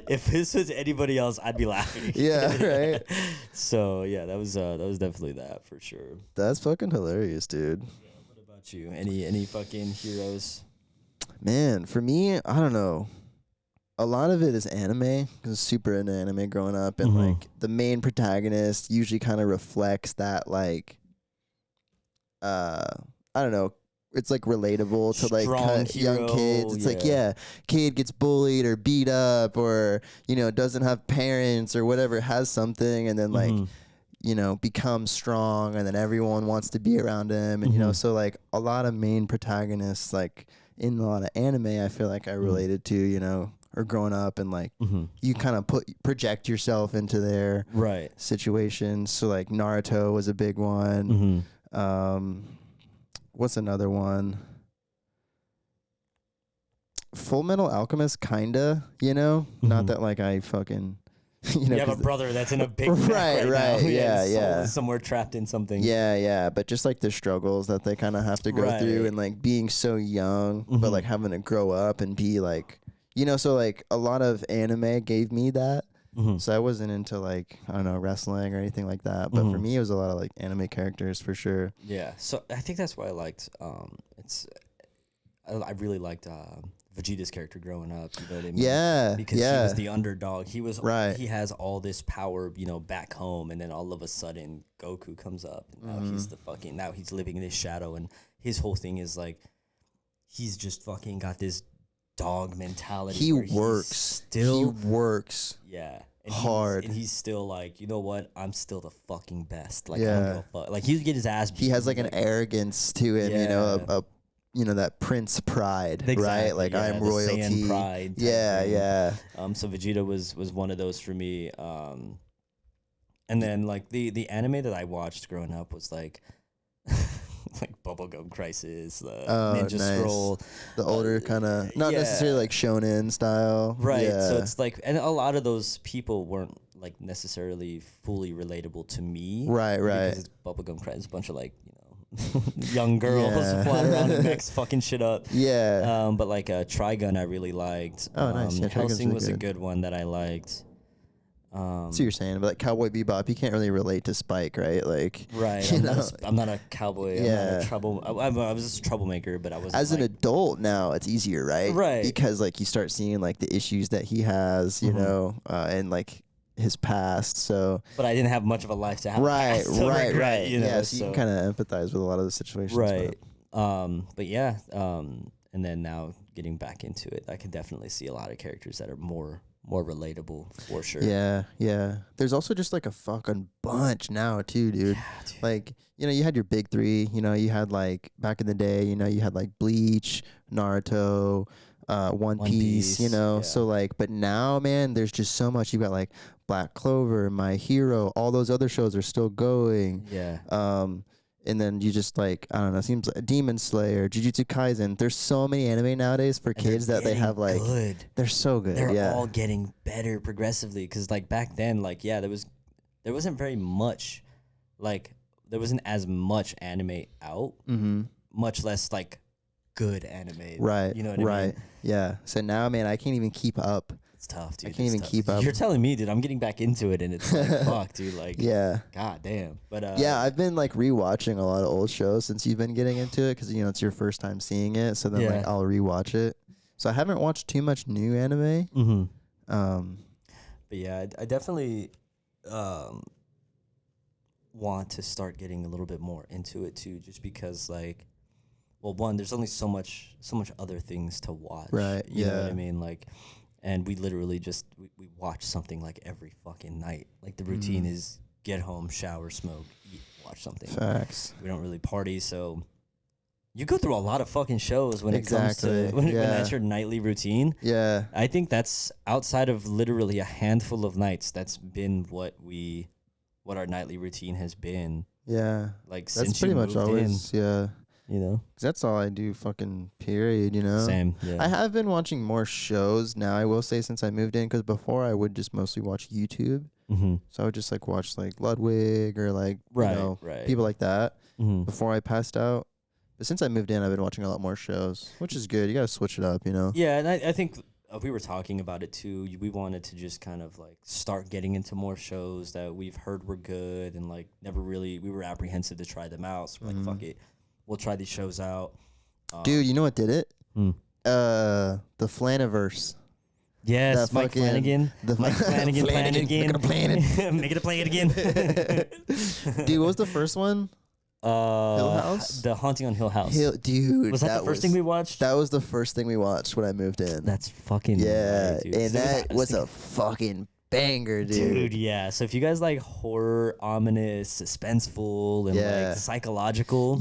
If this was anybody else, I'd be laughing. Yeah, right. So yeah, that was definitely that for sure. That's fucking hilarious, dude. What about you? Any fucking heroes? Man, for me, I don't know. A lot of it is anime because I was super into anime growing up, and Mhm. like the main protagonist usually kind of reflects that like, I don't know. It's like relatable to like Strong young hero, kids. It's like, yeah. yeah, kid gets bullied or beat up or, you know, doesn't have parents or whatever, has something, and then like, Mhm. you know, becomes strong, and then everyone wants to be around him. And, you know, Mhm. so like a lot of main protagonists, like in a lot of anime, I feel like I related to, you know, or growing up, and like Mhm. you kind of project yourself into their Right. situations. So like Naruto was a big one. Mhm. What's another one? Full Metal Alchemist, kinda, you know? Not Mhm. that like I fucking, you know. You have a 'cause brother that's in a big wreck Right, right, now. right, yeah, his soul yeah. is somewhere trapped in something. yeah, but just like the struggles that they kind of have to go through, Right. and like being so young, but Mhm. like having to grow up and be like, you know, so like a lot of anime gave me that. Mhm. So I wasn't into like, I don't know, wrestling or anything like that. But for Mhm. me, it was a lot of like anime characters for sure. Yeah. So I think that's why I liked. I really liked Vegeta's character growing up. You know what I mean? Yeah, Because he yeah. was the underdog. He was Right. He has all this power, you know, back home, and then all of a sudden Goku comes up, and now Mm-hmm. he's the fucking now he's living in his shadow, and his whole thing is like he's just fucking got this dog mentality. He where he's works. still. He works. Yeah. hard. And he's still like, you know what? I'm still the fucking best. Like, I Yeah. don't give a fuck. Like, he'd get his ass beat. He has like an arrogance to him, you know, Yeah. a you know, that prince pride, Exactly, right? Like yeah, I'm the Saiyan royalty. pride type Yeah, thing. yeah. So Vegeta was one of those for me. And then like the anime that I watched growing up was like like Bubblegum Crisis, nice. Ninja Scroll, The older kind of, not necessarily like shonen style. Right. Yeah. So it's like, and a lot of those people weren't like necessarily fully relatable to me. Right. Because it's Bubblegum Crisis, a bunch of like, young girls flying around and mechs fucking shit up. Yeah. But like Trigun I really liked. Oh, nice. Yeah, Trigun's Hellsing really was a good. good one that I liked. So you're saying, but like Cowboy Bebop, you can't really relate to Spike, right? Like, Right. I'm not a cowboy. Yeah. I was just a troublemaker, but I was as an adult now, it's easier, right? Right. Because like you start seeing like the issues that he has, you know, and like his past. So. But I didn't have much of a life to have. Right. Regret, you know, yeah. So you can kind of empathize with a lot of the situations. Right. But yeah. And then now getting back into it, I can definitely see a lot of characters that are more relatable for sure. Yeah. There's also just like a fucking bunch now too, dude. Yeah, dude. Like, you had your big three, you had like back in the day, you had like Bleach, Naruto, One Piece, yeah. So like, but now, man, there's just so much. You've got like Black Clover, My Hero, all those other shows are still going. Yeah. And then you just like, I don't know, it seems like Demon Slayer, Jujutsu Kaisen. There's so many anime nowadays for kids that they have like, good. They're so good. They're all getting better progressively. Because like back then, like, yeah, there wasn't very much, like, there wasn't as much anime out, much less like good anime. Right. You know what I mean? Yeah. So now, man, I can't even keep up. It's tough, dude. I can't even keep up. You're telling me, dude. I'm getting back into it, and it's like, fuck, dude. Like, Yeah. god damn. But Yeah, I've been like rewatching a lot of old shows since you've been getting into it because it's your first time seeing it. So then like I'll rewatch it. So I haven't watched too much new anime. But yeah, I definitely want to start getting a little bit more into it too, just because like, well, one, there's only so much other things to watch. Right. You know what I mean? Like. And we literally just, we watch something like every fucking night. Like the routine is get home, shower, smoke, eat, watch something. Facts. We don't really party, so you go through a lot of fucking shows when it comes to, when that's your nightly routine. Yeah. I think that's outside of literally a handful of nights, that's been what our nightly routine has been. Yeah. Like that's since pretty you much moved always, in, you know? 'Cause that's all I do fucking period, Same, yeah. I have been watching more shows now, I will say, since I moved in, because before I would just mostly watch YouTube. So I would just like watch like Ludwig or like, people like that before I passed out. But since I moved in, I've been watching a lot more shows, which is good. You got to switch it up, Yeah, and I think we were talking about it too. We wanted to just kind of like start getting into more shows that we've heard were good and like we were apprehensive to try them out. So we're like, fuck it. We'll try these shows out. Dude, you know what did it? The Flanniverse. Yes, Mike Flanagan. Mike Flanagan plan it again. Make it a play it again. Dude, what was the first one? Hill House? The Haunting on Hill House. Dude, was that the first thing we watched? That was the first thing we watched when I moved in. That's fucking right, dude. And that was a fucking banger, dude. Yeah. So if you guys like horror, ominous, suspenseful, and like psychological,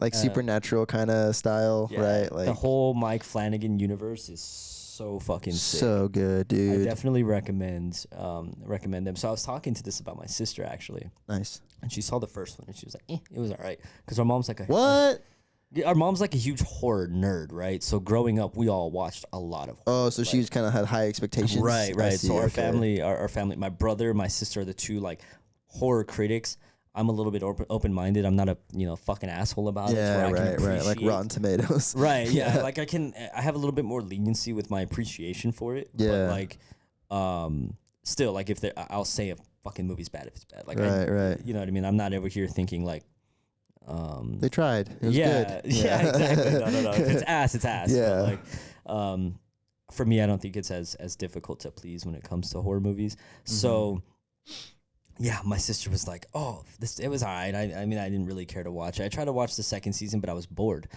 like supernatural kind of style, right? Like the whole Mike Flanagan universe is so fucking sick. So good, dude. I definitely recommend them. So I was talking to this about my sister actually. Nice. And she saw the first one and she was like, it was all right. Because our mom's like our mom's like a huge horror nerd, right? So growing up, we all watched a lot of horror. Oh, so she was kind of had high expectations. Right. So our family, my brother, my sister are the two like horror critics. I'm a little bit open-minded. I'm not a fucking asshole about it. Yeah, right. Like Rotten Tomatoes. Right. Yeah. Like I have a little bit more leniency with my appreciation for it. Yeah. But like, still, like if I'll say a fucking movie's bad if it's bad. Like right. You know what I mean? I'm not over here thinking like. They tried. It was good. Yeah, exactly. No. If it's ass, it's ass. Yeah. But like, for me, I don't think it's as difficult to please when it comes to horror movies. So. Yeah, my sister was like, it was all right. I mean, I didn't really care to watch it. I tried to watch the second season, but I was bored.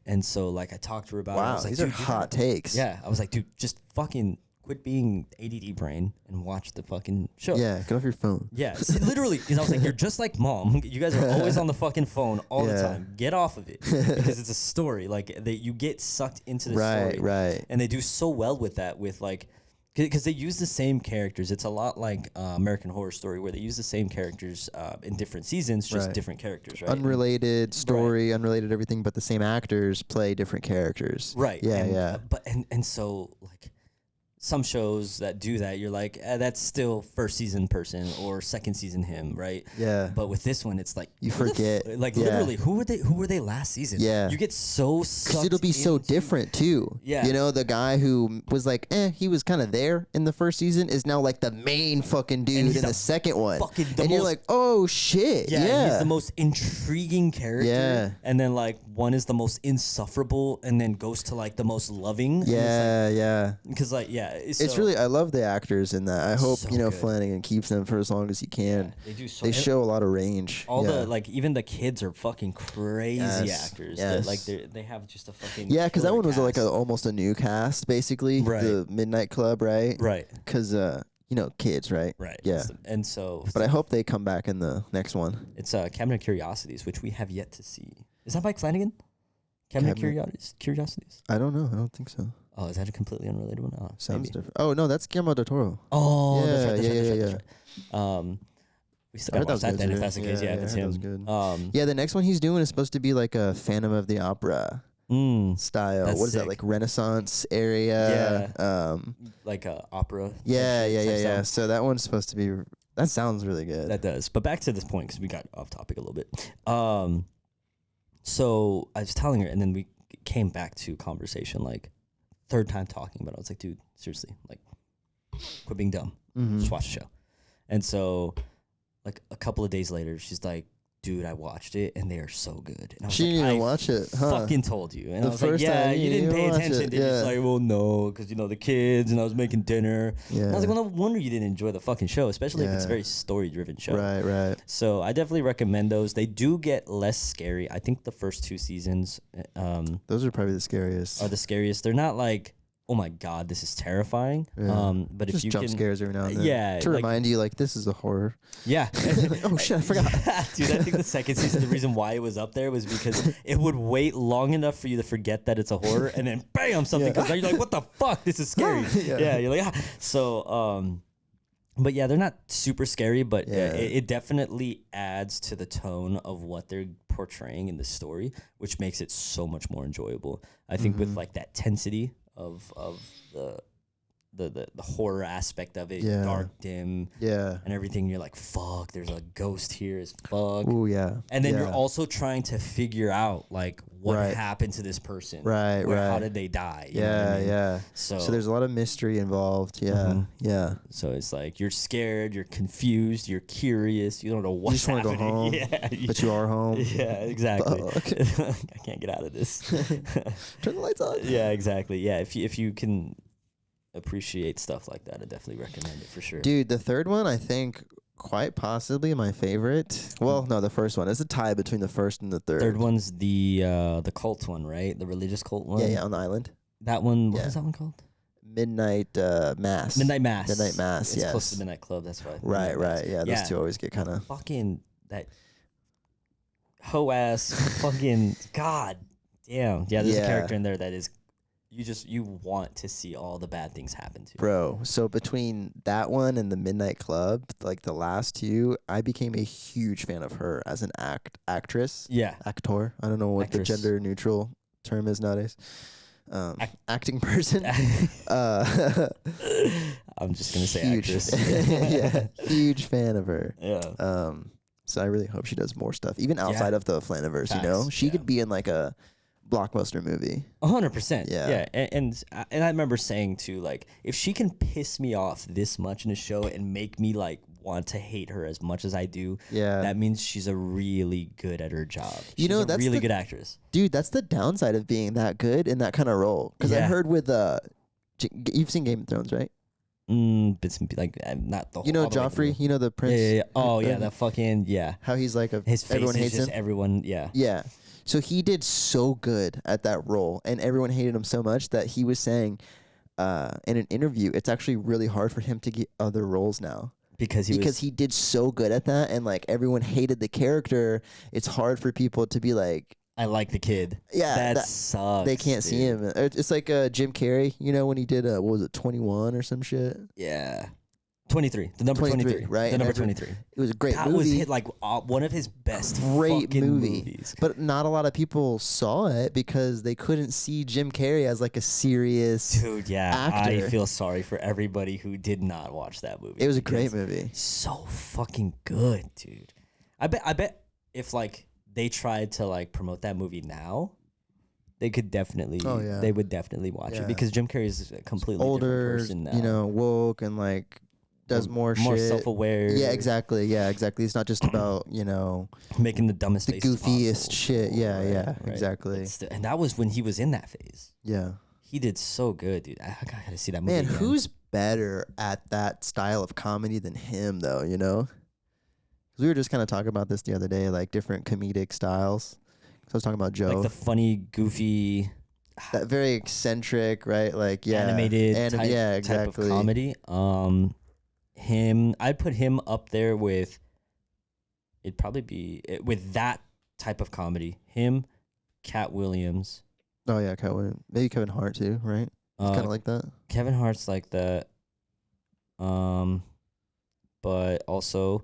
And so, like, I talked to her about it. Wow, I was like, these are hot takes. Yeah, I was like, dude, just fucking quit being ADD brain and watch the fucking show. Yeah, get off your phone. Yeah, literally, because I was like, you're just like mom. You guys are always on the fucking phone all the time. Get off of it because it's a story. Like, you get sucked into the story. Right. And they do so well with that, with like, because they use the same characters. It's a lot like American Horror Story, where they use the same characters in different seasons, just different characters, right? Unrelated story, unrelated everything, but the same actors play different characters. Right. Yeah, and so like some shows that do that, you're like, that's still first season person or second season him, right? Yeah. But with this one, it's like you forget, literally, who were they last season? Yeah. You get so because it'll be so different too. Yeah. You know, the guy who was like, he was kind of there in the first season is now like the main fucking dude in the second one, and you're like, oh shit, yeah. He's the most intriguing character. Yeah. And then like one is the most insufferable, and then goes to like the most loving. Yeah. Because like It's really, I love the actors in that. I hope, so you know, good. Flanagan keeps them for as long as he can. They do so. They show a lot of range. All the like, even the kids are fucking crazy actors. Yes. Like they have just a fucking because that one was like cast. almost a new cast, basically. Right. The Midnight Club, right? Right. Because you know, kids, right? Right. Yeah. And so. But I hope they come back in the next one. It's Cabinet of Curiosities, which we have yet to see. Is that Mike Flanagan? Cabinet of Curiosities. I don't know. I don't think so. Oh, is that a completely unrelated one? Oh, Sounds maybe. different. Oh no, that's Guillermo del Toro. Oh, Yeah, that's right. We still I got to heard watch that was then good if that's the case. Yeah, I that's heard that him. was good. Yeah, the next one he's doing is supposed to be like a Phantom of the Opera style. That's What is that, sick. like Renaissance area? Like a opera. Yeah. So that one's supposed to be. That sounds really good. That does. But back to this point, because we got off topic a little bit. So I was telling her, and then we came back to conversation, like third time talking about it. I was like, dude, seriously, like, quit being dumb. Just watch the show. And so, like, a couple of days later, she's like, dude, I watched it, and they are so good. And I was She like, didn't even I watch it, huh? fucking told you. And The I was like, first yeah, time you you didn't didn't pay watch attention. it, Did you? She's yeah. like, well, no, because, you know, the kids, and I was making dinner. Yeah. And I was like, well, no wonder you didn't enjoy the fucking show, especially if it's a Yeah. very story-driven show. Right. So I definitely recommend those. They do get less scary. I think the first two seasons Those are probably the scariest. are the scariest. They're not like, oh my god, this is terrifying. Yeah. But Just if you jump can, scares every now and then. yeah, To like- remind you, like, this is a horror. yeah. Oh shit, I forgot. Dude, I think the second season, the reason why it was up there was because it would wait long enough for you to forget that it's a horror, and then bam, something comes out. You're like, what the fuck? This is scary. Yeah. You're like, So, but yeah, they're not super scary, but Yeah. it definitely adds to the tone of what they're portraying in the story, which makes it so much more enjoyable. I think with like that tensity of the horror aspect of it, Yeah. dark, dim, Yeah. and everything, you're like, fuck, there's a ghost here as fuck. Ooh, yeah. And then Yeah. you're also trying to figure out like what Right. happened to this person. Right, Or how right. did they die? You know what Yeah, I mean? yeah. So So there's a lot of mystery involved. Yeah, Mhm. yeah. So it's like you're scared, you're confused, you're curious, you don't know what's just wanna go happening. home, Yeah, But you are home. yeah, exactly. Fuck. I can't get out of this. Turn the lights on. Yeah, exactly. Yeah, if you can appreciate stuff like that, I definitely recommend it for sure. Dude, the third one, I think, quite possibly my favorite. Well, no, the first one. It's a tie between the first and the third. Third one's the cult one, right? The religious cult one. Yeah, on the island. That one. What Yeah. was that one called? Midnight Mass. Midnight Mass. Midnight Mass. It's yes. close to Midnight Club. That's right. Right, Midnight Mass. right. Yeah, those two always get kind of. Fucking that hoe ass. Fucking god damn. Yeah, there's a Yeah. character in there that is. You want to see all the bad things happen to. Bro, so between that one and the Midnight Club, like the last two, I became a huge fan of her as an actress. Yeah. Actor. I don't know what Actress. the gender neutral term is nowadays. Acting person. I'm just gonna say huge. actress. Yeah, huge fan of her. Yeah. So I really hope she does more stuff, even outside of the Flanniverse. You know, Facts, she yeah. could be in like a blockbuster movie. 100%. Yeah. Yeah. And I remember saying too, like, if she can piss me off this much in a show and make me like want to hate her as much as I do, Yeah. that means she's a really good at her job. You know, a that's really the- good actress. Dude, that's the downside of being that good in that kind of role. Because I Yeah. heard with you've seen Game of Thrones, right? Bits and like not the whole. You know all the way through. Joffrey, you know the prince. Yeah. Oh yeah, and that fucking yeah. how he's like His face everyone is hates just him. everyone. Yeah. Yeah. So he did so good at that role, and everyone hated him so much that he was saying in an interview, it's actually really hard for him to get other roles now. Because he did so good at that, and like everyone hated the character. It's hard for people to be like, I like the kid. Yeah, that sucks. They can't see him. It's like Jim Carrey, you know, when he did what was it, 21 or some shit? Yeah. 23. The number 23. Right? The number 23. It was a great that movie. was one of his best great fucking movie. movies. But not a lot of people saw it because they couldn't see Jim Carrey as like a serious Dude, yeah. actor. I feel sorry for everybody who did not watch that movie. It was a great movie. So fucking good, dude. I bet if like they tried to like promote that movie now, they could definitely they would definitely watch it because Jim Carrey is a completely older, different person now. You know, woke and like does more shit. Self-aware. Yeah, exactly. Yeah, exactly. It's not just about, you know, making the dumbest the faces goofiest possible. shit. Yeah, Right, yeah, right. exactly. And that was when he was in that phase. Yeah. He did so good, dude. I gotta see that movie. Man, again. who's better at that style of comedy than him, though, you know? Because we were just kind of talking about this the other day, like different comedic styles. So I was talking about Joe. like the funny, goofy, that very eccentric, right? Like, yeah. animated type, yeah, exactly. type of comedy. I'd put him up there with, it'd probably be, with that type of comedy, him, Cat Williams. Oh, yeah, maybe Kevin Hart, too, right? Kind of like that. Kevin Hart's like that. But also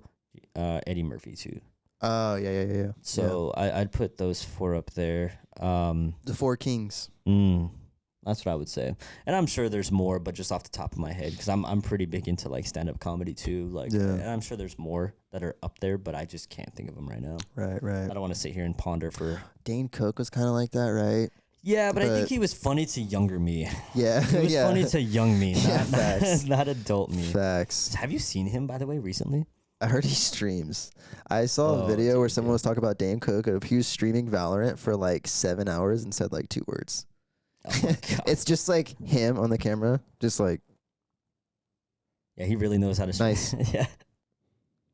Eddie Murphy, too. Oh, yeah. So I'd put those four up there. The Four Kings. That's what I would say, and I'm sure there's more, but just off the top of my head, because I'm pretty big into like stand-up comedy too. Like, and I'm sure there's more that are up there, but I just can't think of them right now. Right. I don't want to sit here and ponder for. Dane Cook was kind of like that, right? Yeah, but I think he was funny to younger me. Yeah, he was funny to young me, not adult me. Facts. Have you seen him, by the way, recently? I heard he streams. I saw a video where someone was talking about Dane Cook. He was streaming Valorant for like 7 hours and said like 2 words. Oh my God. It's just like him on the camera, just like. Yeah, he really knows how to stream. Nice. Yeah.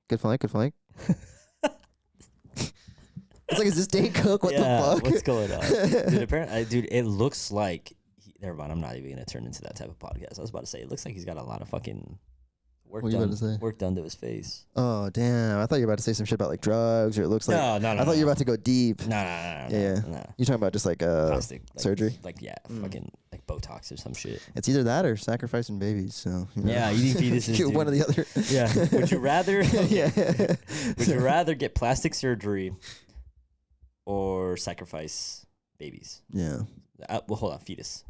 Good flank. It's like, is this Dane Cook? What the fuck? What's going on? Dude, apparently, it looks like. Never mind, I'm not even going to turn into that type of podcast. I was about to say, it looks like he's got a lot of fucking work done to his face. Oh, damn. I thought you were about to say some shit about like drugs, or it looks like. No. I thought you were about to go deep. No. Yeah. You're talking about just like plastic surgery? Fucking like Botox or some some It's either that or sacrificing babies. So you know. Yeah, eating fetuses. Dude. One or the other. Yeah. Would you rather? Yeah. Would you rather get plastic surgery or sacrifice babies? Yeah. Well, hold on, fetus.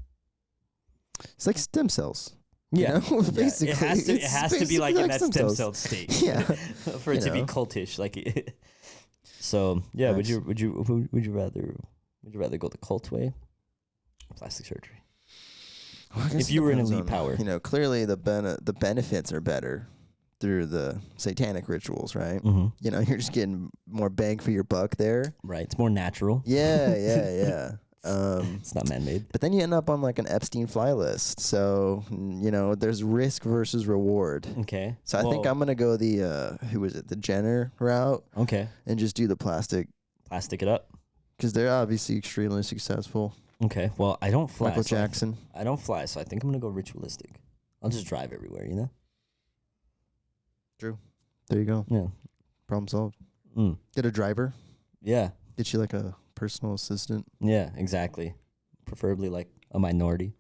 It's like stem cells. Yeah, you know? Basically, it has to be like in that stem cell state. Yeah, for it to be cultish, like. So yeah, nice. would you rather go the cult way, or plastic surgery? Well, if you were an elite power, you know, clearly the benefits are better through the satanic rituals, right? Mm-hmm. You know, you're just getting more bang for your buck there. Right, it's more natural. Yeah. It's not man-made. But then you end up on like an Epstein fly list. So, you know, there's risk versus reward. Okay. So I think I'm going to go the Jenner route. Okay. And just do the plastic. Plastic it up. Because they're obviously extremely successful. Okay. Well, I don't fly. Michael Jackson. I don't fly, so I think I'm going to go ritualistic. I'll just drive everywhere, you know? True. There you go. Yeah. Problem solved. Mm. Get a driver. Yeah. Get you like a personal assistant. Yeah, exactly. Preferably like a minority.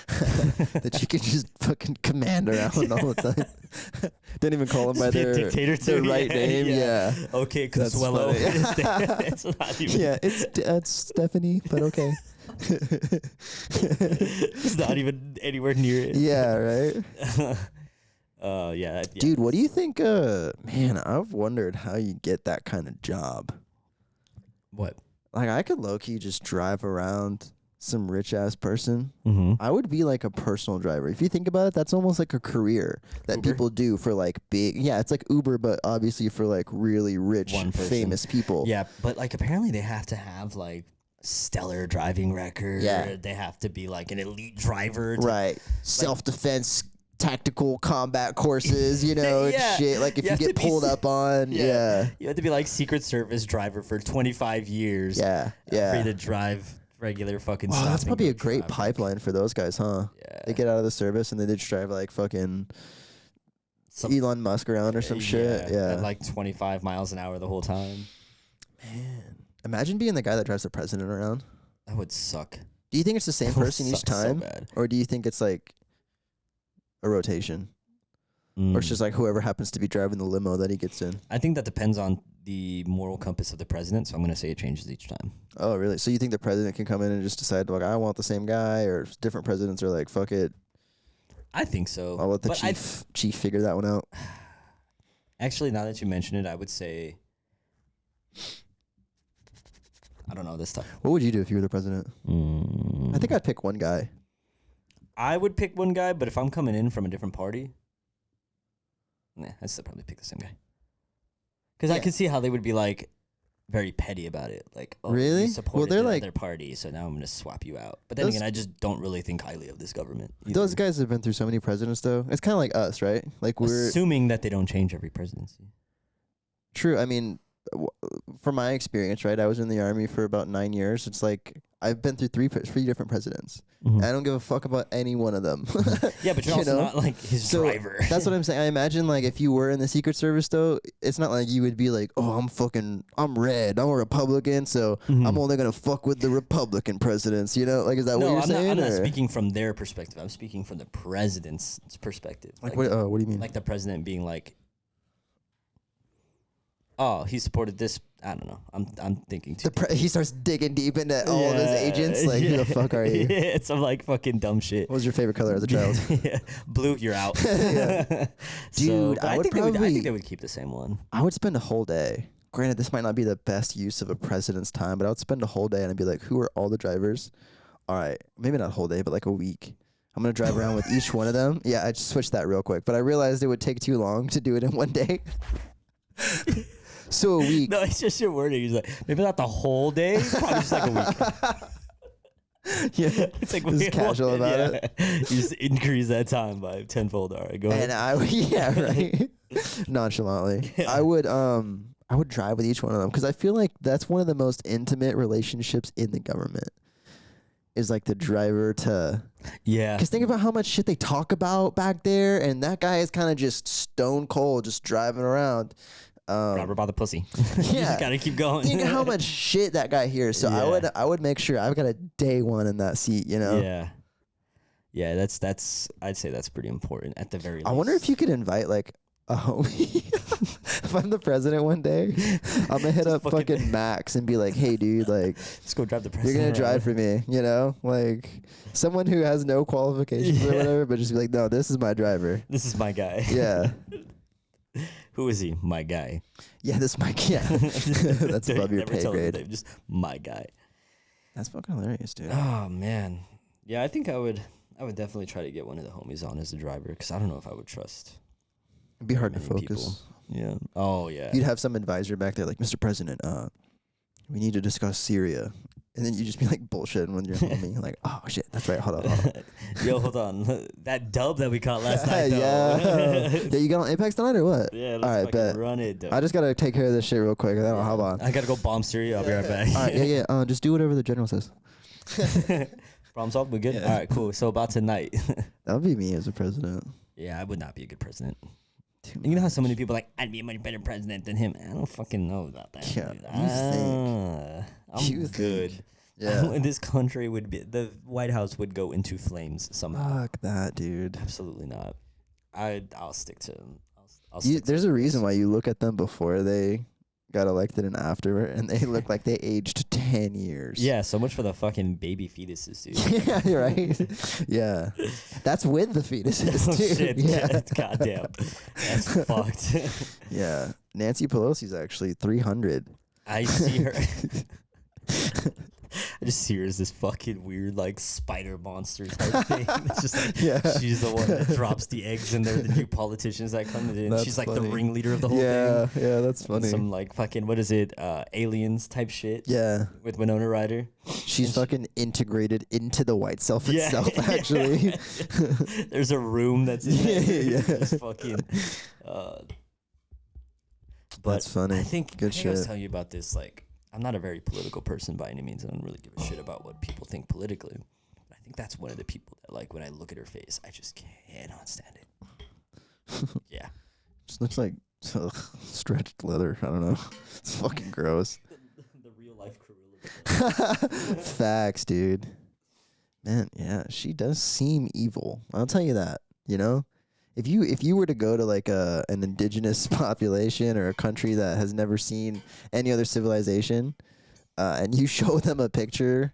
That you can just fucking command around all the time. Don't even call them by their right name. Yeah. Okay, Consuelo. It's not even. Yeah, it's Stephanie, but okay. It's not even anywhere near it. Yeah, right. Yeah. Dude, what do you think? Man, I've wondered how you get that kind of job. What? Like, I could low-key just drive around some rich-ass person. Mm-hmm. I would be like a personal driver. If you think about it, that's almost like a career that Uber? people do for like big. Yeah, it's like Uber, but obviously for like really rich, famous people. Yeah, but like apparently they have to have like stellar driving record. Yeah. They have to be like an elite driver. Right. Self-defense, tactical combat courses, you know, and shit. Like if you get pulled up on, yeah. You have to be like Secret Service driver for 25 years. Yeah, For you to drive regular fucking stuff. That's probably a great pipeline for those guys, huh? Yeah. They get out of the service and they just drive like fucking Elon Musk around or some shit. Yeah. At like 25 miles an hour the whole time. Man. Imagine being the guy that drives the president around. That would suck. Do you think it's the same That would person each suck so time? bad. Or do you think it's like a rotation? Or it's just like whoever happens to be driving the limo that he gets in? I think that depends on the moral compass of the president, so I'm going to say it changes each time. Oh, really? So you think the president can come in and just decide, like, I want the same guy, or different presidents are like, fuck it, I think so. I'll let the But chief figure that one out? Actually, now that you mention it, I would say, I don't know, this stuff. What would you do if you were the president? I think I'd pick one guy. I would pick one guy, but if I'm coming in from a different party, I'd still probably pick the same guy. Because I could see how they would be like very petty about it. Like, oh, really? you supported they're the like other party, so now I'm going to swap you out. But then again, I just don't really think highly of this government. Those guys have been through so many presidents, though. It's kind of like us, right? Like we're assuming that they don't change every presidency. True. I mean, from my experience, right? I was in the army for about 9 years. It's like I've been through three different presidents. Mm-hmm. I don't give a fuck about any one of them. Yeah, but you're also not like his driver. That's what I'm saying. I imagine like if you were in the Secret Service, though, it's not like you would be like, oh, I'm red, I'm a Republican, so I'm only gonna fuck with the Republican presidents. You know, like is that what you're saying? I'm not speaking from their perspective. I'm speaking from the president's perspective. Like what do you mean? Like the president being like, oh, he supported this. I don't know. I'm thinking too. He starts digging deep into all of his agents. Like, who the fuck are you? Yeah, some like fucking dumb shit. What was your favorite color as a child? Blue, you're out. Dude, I think they would keep the same one. I would spend a whole day. Granted, this might not be the best use of a president's time, but I would spend a whole day and I'd be like, who are all the drivers? All right, maybe not a whole day, but like a week. I'm going to drive around with each one of them. Yeah, I just switched that real quick. But I realized it would take too long to do it in one day. So a week. No, it's just your wording. He's like, maybe not the whole day, probably just like a week. Yeah, it's like just casual about it. You just increase that time by tenfold. All right, go ahead. And right, nonchalantly, I would drive with each one of them because I feel like that's one of the most intimate relationships in the government. Is like the driver to because think about how much shit they talk about back there, and that guy is kind of just stone cold, just driving around. Grab her by the pussy. Yeah, you just gotta keep going. Think of how much shit that guy hears. So I would make sure I've got a day one in that seat. You know. Yeah. That's. I'd say that's pretty important at the very least. I wonder if you could invite like a homie. If I'm the president one day, I'm gonna hit up fucking Max and be like, "Hey, dude, like, let's go drive the president. You're gonna drive for me, you know, like someone who has no qualifications or whatever, but just be like, no, this is my driver. This is my guy. Yeah." Who is he? My guy. Yeah, this my guy. That's above your pay grade. Just my guy. That's fucking hilarious, dude. Oh man, yeah. I think I would definitely try to get one of the homies on as a driver because I don't know if I would trust. It'd be hard to focus. People. Yeah. Oh yeah. You'd have some advisor back there like, Mr. President, we need to discuss Syria. And then you just be like bullshitting with your homie, like, oh shit, that's right, hold on. Yo, hold on, that dub that we caught last night, though. Yeah, you got on Apex tonight or what? Yeah, let's bet. Run it, dude. I just gotta take care of this shit real quick, and then I'll hop on. I gotta go bomb Syria. I'll be right back. All right, yeah. Just do whatever the general says. Problem solved. We good? Yeah. All right, cool. So about tonight. That would be me as a president. Yeah, I would not be a good president. You know how so many people are like, I'd be a much better president than him. I don't fucking know about that. Yeah, I'm good. Yeah. This country would be, the White House would go into flames somehow. Fuck that, dude. Absolutely not. I'll stick to him. There's a reason why you look at them before they got elected and after, and they look like they aged 10 years. Yeah, so much for the fucking baby fetuses, dude. Yeah, you're right. Yeah. That's with the fetuses, oh, dude. Shit. Yeah. Goddamn. That's fucked. Yeah. Nancy Pelosi's actually 300. I see her. I just see her as this fucking weird, like, spider monster type thing. It's just like, she's the one that drops the eggs and they're the new politicians that come in. That's she's like funny. the ringleader of the whole thing. Yeah, that's funny. Some, like, fucking, what is it? Aliens type shit. Yeah. With Winona Ryder. She's fucking integrated into the white self itself, actually. There's a room that's in there. Yeah. Just fucking. But that's funny. I think Good shit. I was telling you about this, like, I'm not a very political person by any means. I don't really give a shit about what people think politically. But I think that's one of the people that, like, when I look at her face, I just cannot stand it. Yeah. Just looks like stretched leather. I don't know. It's fucking gross. The real life Facts, dude. Man, yeah, she does seem evil. I'll tell you that. You know, if you were to go to like an indigenous population or a country that has never seen any other civilization, and you show them a picture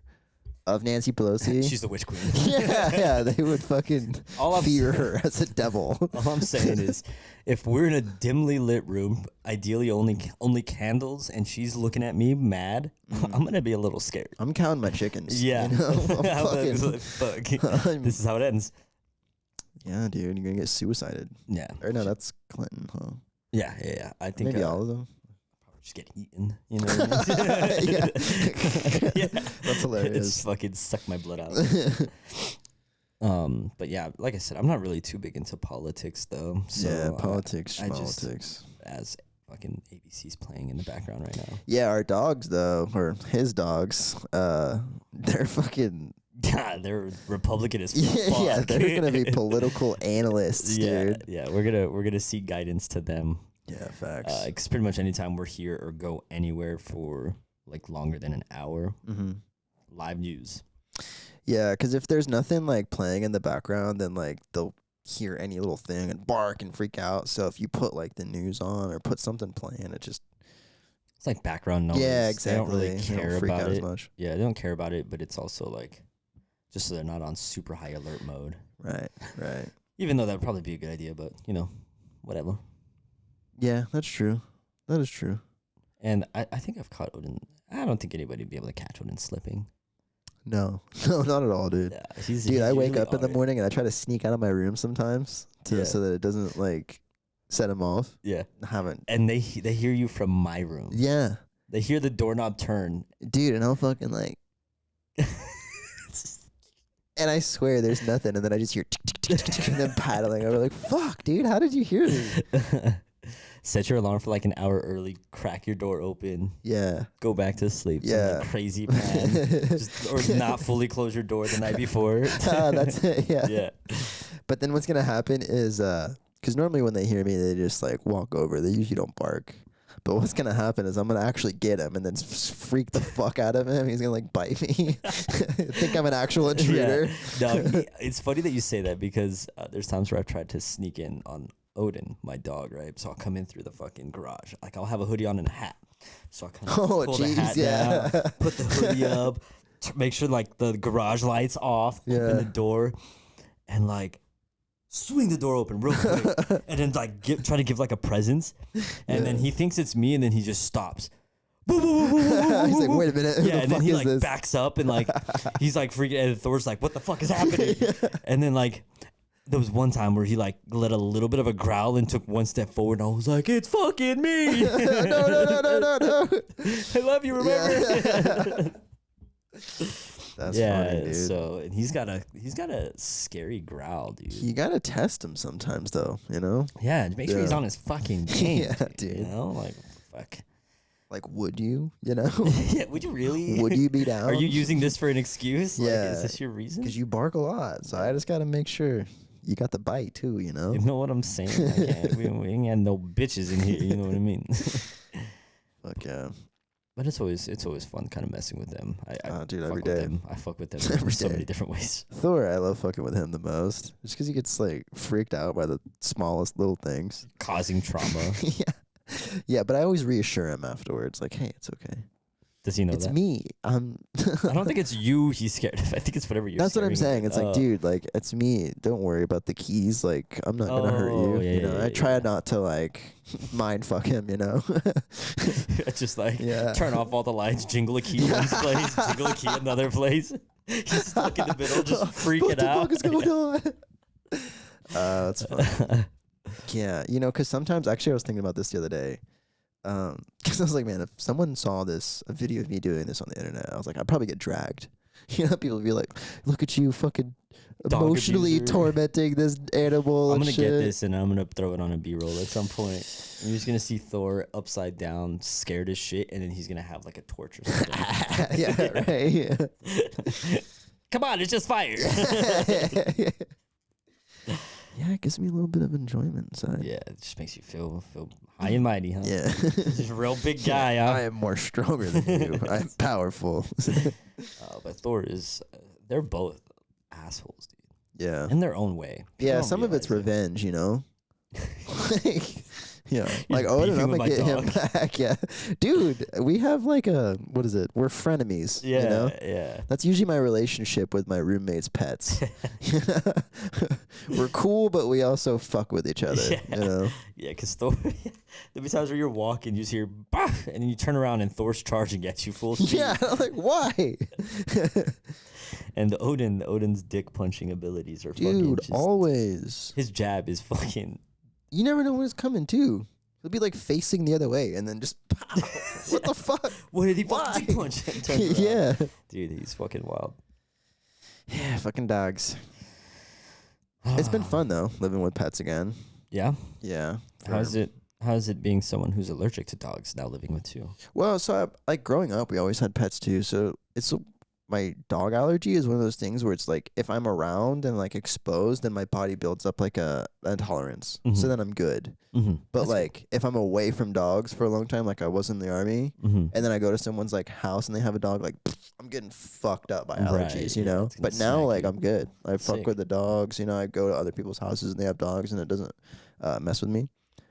of Nancy Pelosi, She's the witch queen. yeah, they would fucking fear her as a devil. All I'm saying is, if we're in a dimly lit room, ideally only candles, and she's looking at me mad, I'm gonna be a little scared. I'm counting my chickens. Yeah, you know? fuck. This is how it ends. Yeah, dude, you're gonna get suicided. Yeah. Or no, that's Clinton, huh? Yeah. I think Maybe all of them. just get eaten. You know what I mean? Yeah. That's hilarious. It's fucking suck my blood out. But yeah, like I said, I'm not really too big into politics though. So yeah, politics, as fucking ABC's playing in the background right now. Yeah, our dogs though, or his dogs, they're fucking. God, they're Republican as fuck. Yeah, they're gonna be political analysts, dude. Yeah, we're gonna seek guidance to them. Yeah, facts. Because pretty much anytime we're here or go anywhere for like longer than an hour, live news. Yeah, because if there's nothing like playing in the background, then like they'll hear any little thing and bark and freak out. So if you put like the news on or put something playing, it's like background noise. Yeah, exactly. They don't really care freak about out it. As much. Yeah, they don't care about it, but it's also like just so they're not on super high alert mode. Right. Even though that would probably be a good idea, but you know, whatever. Yeah, that's true. That is true. And I think I've caught Odin. I don't think anybody would be able to catch Odin slipping. No, not at all, dude. Yeah, dude, I wake up in the morning and I try to sneak out of my room sometimes so that it doesn't like set him off. Yeah, I haven't. And they hear you from my room. Yeah, they hear the doorknob turn, dude, and I'll fucking like. And I swear there's nothing, and then I just hear and then paddling over. Like, fuck, dude, how did you hear me? Set your alarm for like an hour early. Crack your door open. Yeah. Go back to sleep. Yeah. Crazy plan. Or not fully close your door the night before. That's it. Yeah. Yeah. But then what's gonna happen is, because normally when they hear me, they just like walk over. They usually don't bark. But what's gonna happen is I'm gonna actually get him and then freak the fuck out of him. He's gonna like bite me. Think I'm an actual intruder. Yeah. No, it's funny that you say that because there's times where I've tried to sneak in on Odin, my dog, right? So I'll come in through the fucking garage. Like I'll have a hoodie on and a hat. So I kind of pull the hat down, put the hoodie up, make sure like the garage lights off, open the door, and like swing the door open real quick, and then like try to give like a presence, and then he thinks it's me, and then he just stops. He's like, wait a minute. Yeah, and then he like backs up and like he's like freaking, and Thor's like, what the fuck is happening? And then like there was one time where he like let a little bit of a growl and took one step forward, and I was like, it's fucking me. No. I love you, remember? That's funny, dude. So and he's got a scary growl, dude. You gotta test him sometimes, though. You know. Yeah, make sure he's on his fucking game. Yeah, dude. You know, like fuck. Like, would you? You know? Yeah, would you really? Would you be down? Are you using this for an excuse? Yeah. Like, is this your reason? Because you bark a lot, so I just gotta make sure you got the bite too. You know. You know what I'm saying? We ain't got no bitches in here. You know what I mean? Fuck yeah. But it's always fun kind of messing with them. Dude, fuck every with day. them. I fuck with them Every in so day. many different ways. Thor, I love fucking with him the most, just because he gets like freaked out by the smallest little things, causing trauma. Yeah, but I always reassure him afterwards, like, hey, it's okay. Does he know it's that? me. I don't think it's you he's scared of. I think it's whatever you're. That's what I'm saying. Him. It's like, dude, like it's me. Don't worry about the keys. Like I'm not gonna hurt you. Yeah, you know, I try not to like mind fuck him. You know. Just like turn off all the lights, jingle a key one place, jingle a key another place. He's stuck in the middle, just freaking out. What the fuck is going on? That's funny. Yeah, you know, because sometimes actually I was thinking about this the other day. Because I was like, man, if someone saw a video of me doing this on the internet, I was like, I'd probably get dragged. You know, people would be like, look at you fucking dog emotionally abuser. Tormenting this animal. I'm going to shit. get this and I'm going to throw it on a B-roll at some point. You're just going to see Thor upside down, scared as shit, and then he's going to have like a torch or something. Yeah, right. Yeah. Come on, it's just fire. Yeah, yeah, it gives me a little bit of enjoyment inside. Yeah, it just makes you feel high and mighty, huh? Yeah. Just a real big guy, huh? I am more stronger than you. I'm powerful. But Thor is, they're both assholes, dude. Yeah. In their own way. People Yeah, don't some of it's realize it. revenge, you know? Like, yeah. He's Like, oh, beefing I'm with going to my get him dog. back. Yeah. Dude, we have like what is it? We're frenemies, Yeah, you know? yeah. That's usually my relationship with my roommates' pets. We're cool, but we also fuck with each other, Yeah. you know? Yeah, because Thor, there'll be times where you're walking, you just hear, bah! And then you turn around and Thor's charging at you full speed. Yeah, like, why? And Odin's dick punching abilities are fucking Dude, just, always. his jab is fucking. You never know when it's coming, too. He'll be like facing the other way and then just pow. What the fuck? What did he Why? fucking dick punch? And turns around. Yeah. Dude, he's fucking wild. Yeah, fucking dogs. It's been fun, though, living with pets again. Yeah? Yeah. How's it being someone who's allergic to dogs now living with two? Well, so like growing up, we always had pets too. So my dog allergy is one of those things where it's like if I'm around and like exposed, then my body builds up like a intolerance. So then I'm good. Mm-hmm. But like if I'm away from dogs for a long time, like I was in the army, and then I go to someone's like house and they have a dog, like I'm getting fucked up by allergies, Right, you yeah, know. it's gonna But now smack like you. I'm good. I fuck Sick. with the dogs, you know. I go to other people's houses and they have dogs and it doesn't mess with me.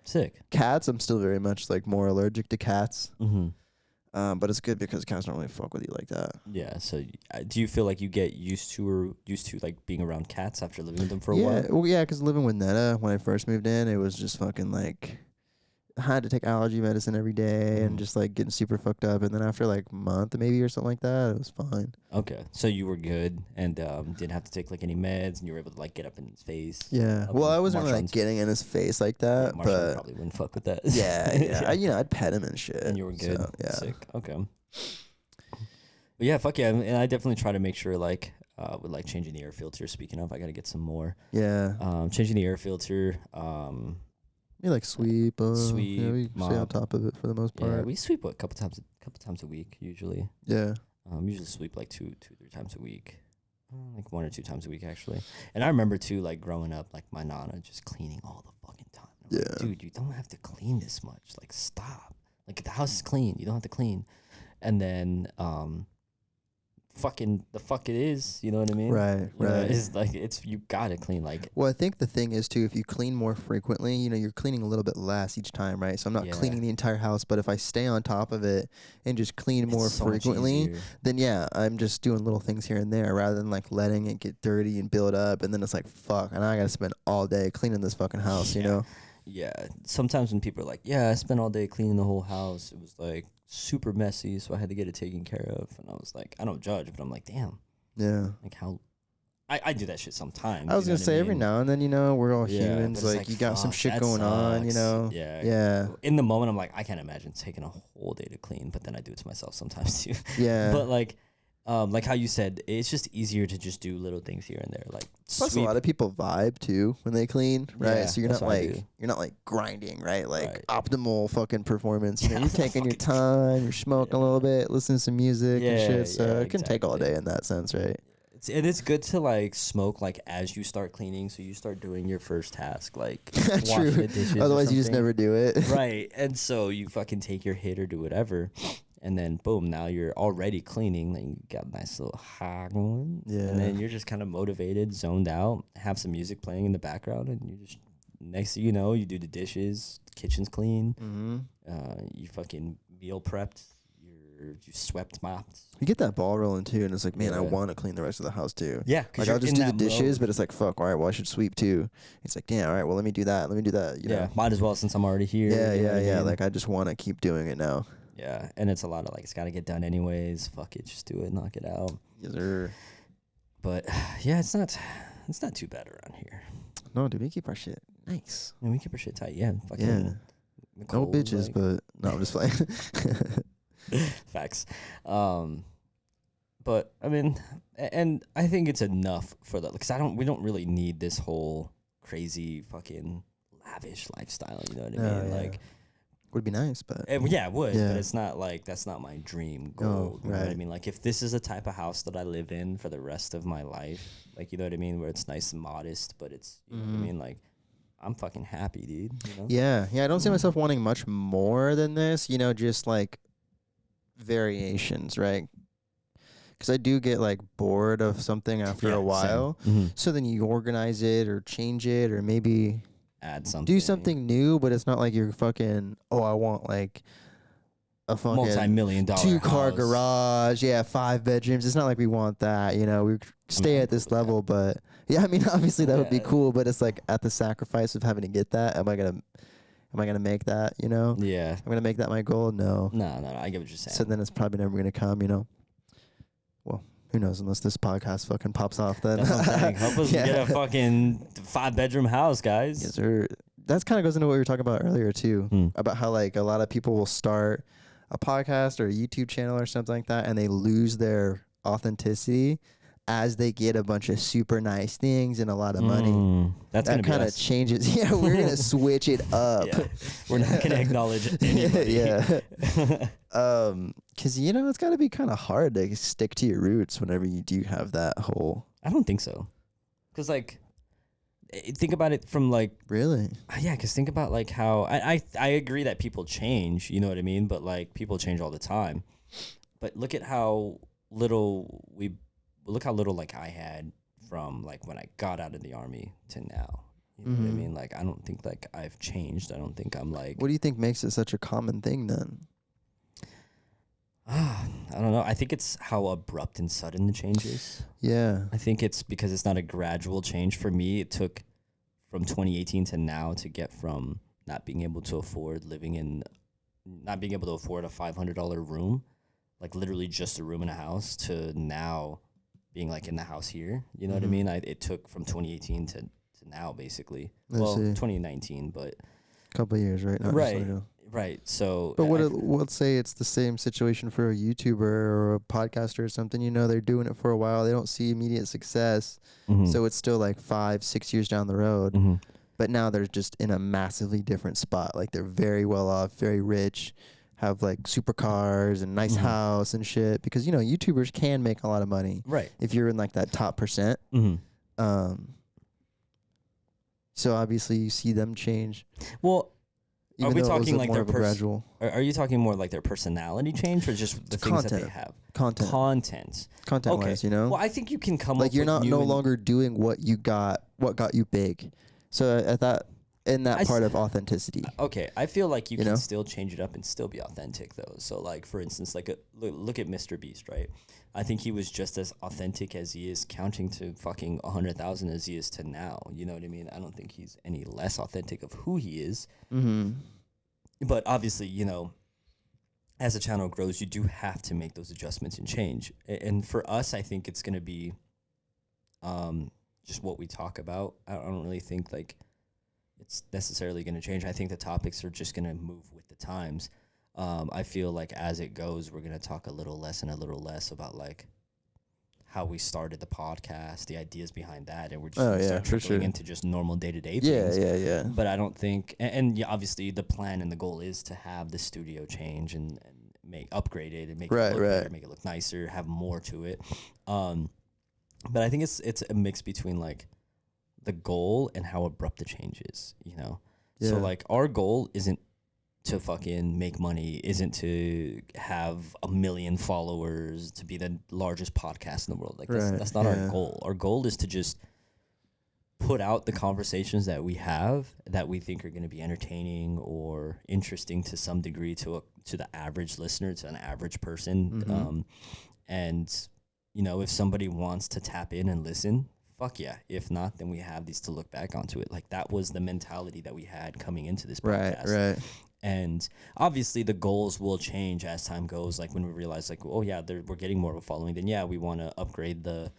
Sick. Cats, I'm still very much like more allergic to cats. Mm-hmm. But it's good because cats don't really fuck with you like that. Yeah. So, do you feel like you get used to like being around cats after living with them for a Yeah, while? well, yeah, because living with Netta when I first moved in, it was just fucking like I had to take allergy medicine every day and just like getting super fucked up. And then after like a month maybe or something like that, it was fine. Okay. So you were good and didn't have to take like any meds, and you were able to like get up in his face. Yeah. Up Well, in I wasn't really like Marshawn's- getting in his face like that, Marshawn but probably wouldn't fuck with that. yeah. I'd pet him and shit. And you were good. So, yeah. Sick. Okay. But yeah, fuck yeah. And I definitely try to make sure like with like changing the air filter. Speaking of, I gotta get some more. Yeah. Changing the air filter. You like sweep. Sweep, Yeah, we stay on mop. top of it for the most part. Yeah, we sweep a couple times a week usually. Yeah. Usually sweep like 3 times a week, like 1 or 2 times a week actually. And I remember too, like growing up, like my nana just cleaning all the fucking time. I'm like, Yeah. dude, you don't have to clean this much. Like, stop. Like the house is clean. You don't have to clean. And then, the fuck it is. You know what I mean? Right. You know, Right. it's like you gotta clean. Like, Well, I think the thing is too, if you clean more frequently, you know, you're cleaning a little bit less each time, right? So I'm not Yeah. cleaning the entire house, but if I stay on top of it and just clean more it's so much frequently, easier. then yeah, I'm just doing little things here and there rather than like letting it get dirty and build up, and then it's like fuck, and I gotta spend all day cleaning this fucking house, you Yeah. know? Yeah, sometimes when people are like, "Yeah, I spent all day cleaning the whole house," it was like super messy, so I had to get it taken care of. And I was like, I don't judge, but I'm like, damn, Yeah. like how I do that shit sometimes. I was you know gonna what say I every mean? now and then, you know, we're all Yeah, humans. but it's Like you got some fuck, shit that going on, you sucks. know? Yeah, Yeah. In the moment, I'm like, I can't imagine taking a whole day to clean, but then I do it to myself sometimes too. Yeah. But like how you said, it's just easier to just do little things here and there, like Plus, sweep. a lot of people vibe too when they clean, right? Yeah, So you're that's not what I like do. you're not like grinding, right? Like Right. optimal fucking performance. You know, Yeah, you're taking your fucking- time, you're smoking a little bit, listening to some music and Yeah, shit. So yeah, it can take all exactly. day in that sense, right? It's good to like smoke like as you start cleaning, so you start doing your first task, like True. washing the dishes. or Otherwise, you just something. never do it. Right, and so you fucking take your hit or do whatever, and then boom, now you're already cleaning. Then you got a nice little high going, Yeah. and then you're just kind of motivated, zoned out, have some music playing in the background, and you just next thing you know, you do the dishes, the kitchen's clean, Mm-hmm. you fucking meal prepped, you swept, mopped. You get that ball rolling too, and it's like, man, I Yeah. want to clean the rest of the house too. Yeah, Like I'll just do the dishes, but it's like, fuck, all right, well I should sweep too. It's like, damn, all right, well let me do that. You yeah, know? might as well since I'm already here. Yeah, you know yeah, what I yeah. mean? Like I just want to keep doing it now. Yeah, and it's a lot of like, it's got to get done anyways. Fuck it, just do it, knock it out. Yes, sir. But yeah, it's not too bad around here. No, dude, we keep our shit nice. I mean, we keep our shit tight. Yeah, fucking Yeah. Nicole, No bitches, like- but no, I'm just playing. facts. But I mean, and I think it's enough for that because we don't really need this whole crazy fucking lavish lifestyle. You know what I No, mean? yeah. Like, would be nice, but It would, Yeah. but it's not like that's not my dream goal. You know what I right. mean? Like if this is a type of house that I live in for the rest of my life, like you know what I mean, where it's nice and modest, but it's you know what I mean, like I'm fucking happy, dude. You know? Yeah, I don't see myself wanting much more than this, you know, just like variations, right? Because I do get like bored of something after Yeah, a same. while. So then you organize it or change it or maybe Add something. do something new, but it's not like you're fucking, oh, I want like a fucking multi-million-dollar 2-car house. garage, 5 bedrooms. It's not like we want that, you know. We stay at this level, but I mean, obviously that would be cool, but it's like at the sacrifice of having to get that. Am I gonna make that? You know? Yeah. I'm gonna make that my goal. No. No. I get what you're saying. So then it's probably never gonna come. You know. Well, who knows? Unless this podcast fucking pops off, then That's what I'm saying. Help us get a fucking 5-bedroom house, guys. Yes, sir. That kind of goes into what we were talking about earlier too, about how like a lot of people will start a podcast or a YouTube channel or something like that, and they lose their authenticity as they get a bunch of super nice things and a lot of money. That kind of changes. Yeah, we're gonna switch it up. Yeah. We're not gonna acknowledge anybody. Yeah. Because you know it's got to be kind of hard to stick to your roots whenever you do have that whole. I don't think so, because like, think about it from like. Really? Yeah, because think about like how I agree that people change. You know what I mean? But like people change all the time. But look at how little like I had from like when I got out of the army to now. You know what I mean? Like I don't think like I've changed. I don't think I'm like. What do you think makes it such a common thing then? I don't know. I think it's how abrupt and sudden the change is. Yeah. I think it's because it's not a gradual change. For me, it took from 2018 to now to get from not being able to afford a $500 room, like literally just a room in a house, to now being like in the house here. You know what I mean? It took from 2018 to now, basically. Let's see. 2019, but Couple of years, right? Not right. necessarily. Right. So, But let's say it's the same situation for a YouTuber or a podcaster or something. You know, they're doing it for a while. They don't see immediate success. So it's still like 5-6 years down the road. But now they're just in a massively different spot. Like they're very well off, very rich, have like supercars and nice house and shit. Because, you know, YouTubers can make a lot of money. Right. If you're in like that top percent. So obviously you see them change. Well, Are we talking like their gradual? Are you talking more like their personality change, or just the things that they have? Content Okay. Wise, you know. Well, I think you can come like up you're with not new no longer doing what got you big. So at that in that part of authenticity. Okay, I feel like you can still change it up and still be authentic though. So like for instance, like look at Mr. Beast, right? I think he was just as authentic as he is counting to fucking 100,000 as he is to now. You know what I mean? I don't think he's any less authentic of who he is. But obviously, you know, as the channel grows, you do have to make those adjustments and change. And for us, I think it's going to be just what we talk about. I don't really think like it's necessarily going to change. I think the topics are just going to move with the times. I feel like as it goes, we're going to talk a little less and a little less about like how we started the podcast, the ideas behind that, and we're just going to start trickling into just normal day-to-day things. Yeah. But I don't think, and yeah, obviously the plan and the goal is to have the studio change and upgrade it and make it look better, make it look nicer, have more to it. But I think it's a mix between like the goal and how abrupt the change is, you know? Yeah. So like our goal isn't to fucking make money, isn't to have 1 million followers, to be the largest podcast in the world. Like that's not our goal. Our goal is to just put out the conversations that we have that we think are going to be entertaining or interesting to some degree to the average listener, to an average person. And you know, if somebody wants to tap in and listen, fuck yeah. If not, then we have these to look back onto it. Like that was the mentality that we had coming into this podcast. Right. And obviously the goals will change as time goes. Like when we realize like, oh yeah, we're getting more of a following, then yeah, we want to upgrade the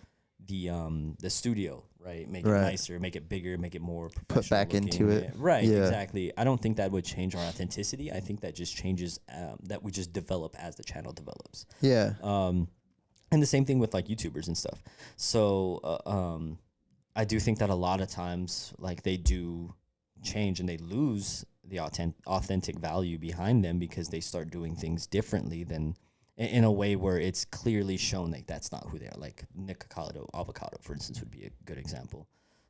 studio, right? Make it nicer, make it bigger, make it more professional. Put back looking. Into it. Right, exactly. I don't think that would change our authenticity. I think that just changes, that we just develop as the channel develops. Yeah. And the same thing with like YouTubers and stuff. So I do think that a lot of times like they do change and they lose the authentic value behind them because they start doing things differently than in a way where it's clearly shown like that's not who they are. Like Nick Avocado, for instance, would be a good example.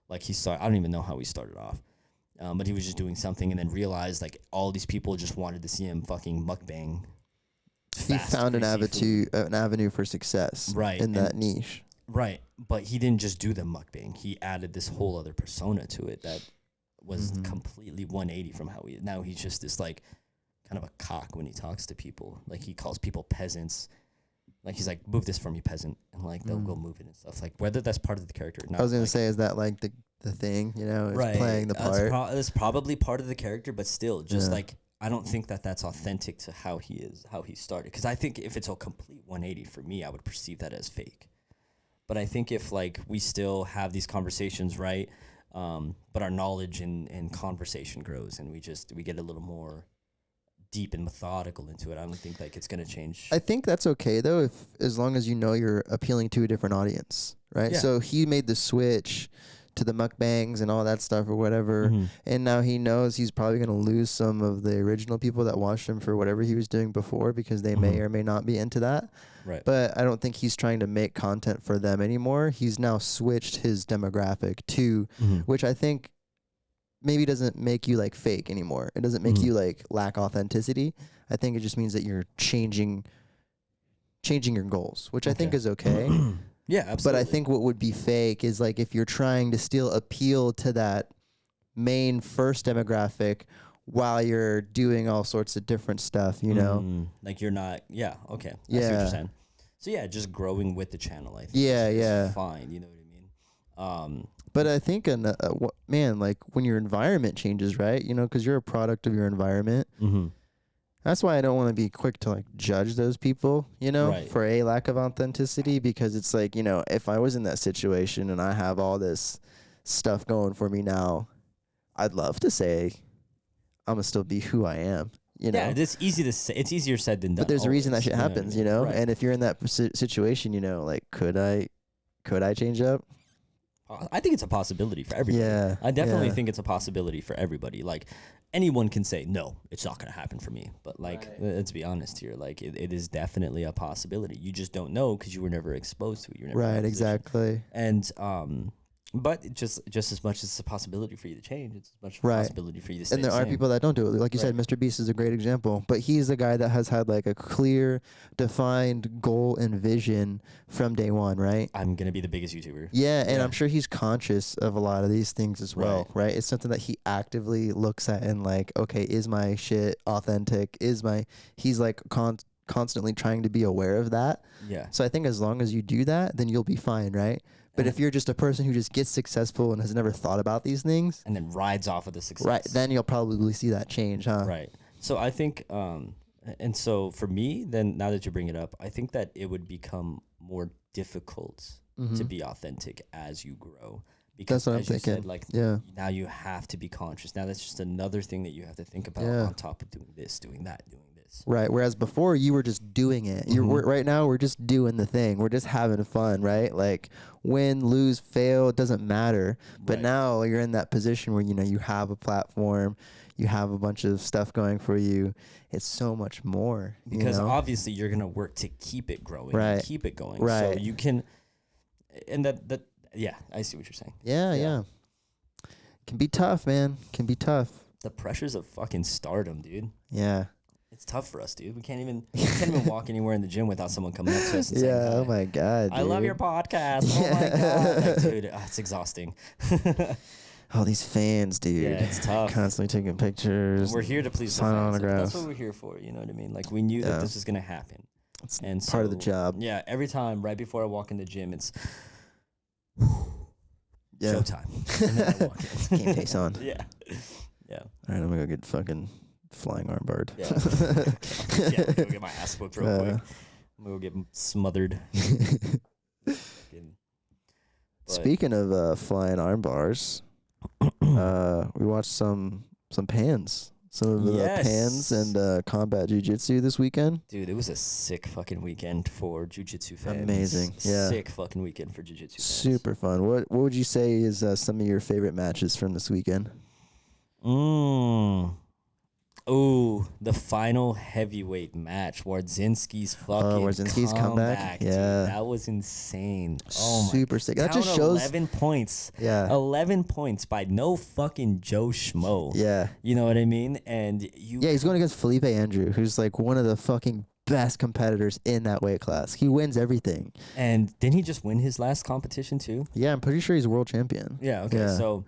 Like I don't even know how he started off. But he was just doing something and then realized like all these people just wanted to see him fucking mukbang. He found an avenue for success in that niche. Right. But he didn't just do the mukbang. He added this whole other persona to it that was completely 180 from how now he's just this like kind of a cock when he talks to people. Like he calls people peasants. Like he's like, move this for me, peasant. And like they'll go move it and stuff. Like whether that's part of the character or not. I was going to say, is that like the thing, you know, is playing the part? It's probably part of the character, but still just like, I don't think that that's authentic to how he is, how he started. Because I think if it's a complete 180 for me, I would perceive that as fake. But I think if like we still have these conversations, right, but our knowledge and conversation grows and we get a little more deep and methodical into it, I don't think like it's going to change. I think that's okay though, as long as you know you're appealing to a different audience, right? Yeah. So he made the switch to the mukbangs and all that stuff or whatever, and now he knows he's probably going to lose some of the original people that watched him for whatever he was doing before because they may or may not be into that. Right. But I don't think he's trying to make content for them anymore. He's now switched his demographic to, which I think maybe doesn't make you like fake anymore. It doesn't make you like lack authenticity. I think it just means that you're changing your goals, which I think is okay. Yeah, absolutely. But I think what would be fake is like if you're trying to still appeal to that main first demographic while you're doing all sorts of different stuff, you know? Like you're not, okay. I see what you're saying. So yeah, just growing with the channel, I think. Is fine, you know what I mean? But I think, man, like when your environment changes, right? You know, because you're a product of your environment. That's why I don't want to be quick to like judge those people, you know, for a lack of authenticity, because it's like, you know, if I was in that situation and I have all this stuff going for me now, I'd love to say I'm going to still be who I am, you know? Yeah, it's easy to say. It's easier said than done. But there's a reason that shit happens, you know? And if you're in that situation, you know, like, could I change up? I think it's a possibility for everybody. Yeah. I definitely think it's a possibility for everybody. Like, anyone can say, no, it's not going to happen for me. But, like, let's be honest here. Like, it is definitely a possibility. You just don't know because you were never exposed to it. You were never exactly. And, but just as much as it's a possibility for you to change, it's as much a possibility for you to stay And there the are same. people that don't do it. Like you said, Mr. Beast is a great example. But he's the guy that has had like a clear, defined goal and vision from day one, right? I'm going to be the biggest YouTuber. Yeah, and I'm sure he's conscious of a lot of these things as well, right? It's something that he actively looks at and like, okay, is my shit authentic? He's like constantly trying to be aware of that. Yeah. So I think as long as you do that, then you'll be fine, right? But if you're just a person who just gets successful and has never thought about these things, and then rides off of the success, right, then you'll probably see that change, huh? Right. So I think, and so for me, then now that you bring it up, I think that it would become more difficult to be authentic as you grow. Because that's what I'm thinking. Said, like, now you have to be conscious. Now that's just another thing that you have to think about on top of doing this, doing that, doing this. Right. Whereas before you were just doing it. Right now we're just doing the thing. We're just having fun, right? Like win, lose, fail, it doesn't matter. But now you're in that position where, you know, you have a platform, you have a bunch of stuff going for you. It's so much more. Because obviously you're going to work to keep it growing, and keep it going. Right. So you can, and that yeah, I see what you're saying. Yeah. Can be tough, man. Can be tough. The pressures of fucking stardom, dude. Yeah. It's tough for us, dude. We can't even walk anywhere in the gym without someone coming up to us and saying, oh my God, dude. I love your podcast. Oh my God. Like, dude, it's exhausting. All these fans, dude. Yeah, it's tough. Constantly taking pictures. We're here to please the sign fans. autographs. That's what we're here for, you know what I mean? Like, we knew that this was going to happen. It's and part of the job. Yeah, every time, right before I walk in the gym, it's showtime. And then I walk in. Game face on. Yeah. All right, I'm going to go get fucking flying armbarred. Yeah, I'm gonna go get my ass whooped real quick. I'm gonna go get smothered. Speaking of flying arm bars, we watched some pans. Some of the pans and combat jiu-jitsu this weekend. Dude, it was a sick fucking weekend for jiu-jitsu fans. Amazing. Yeah. Sick fucking weekend for jiu-jitsu fans. Super fun. What would you say is some of your favorite matches from this weekend? Ooh, the final heavyweight match. Wardzinski's fucking Wardzinski's comeback. dude. Yeah. That was insane. Oh my Super sick. That Down just shows 11 points. Yeah. 11 points by no fucking Joe Schmo. Yeah. You know what I mean? And you Yeah, he's going against Felipe Andrew, who's like one of the fucking best competitors in that weight class. He wins everything. And didn't he just win his last competition too? Yeah, I'm pretty sure he's world champion. Yeah, okay. Yeah. So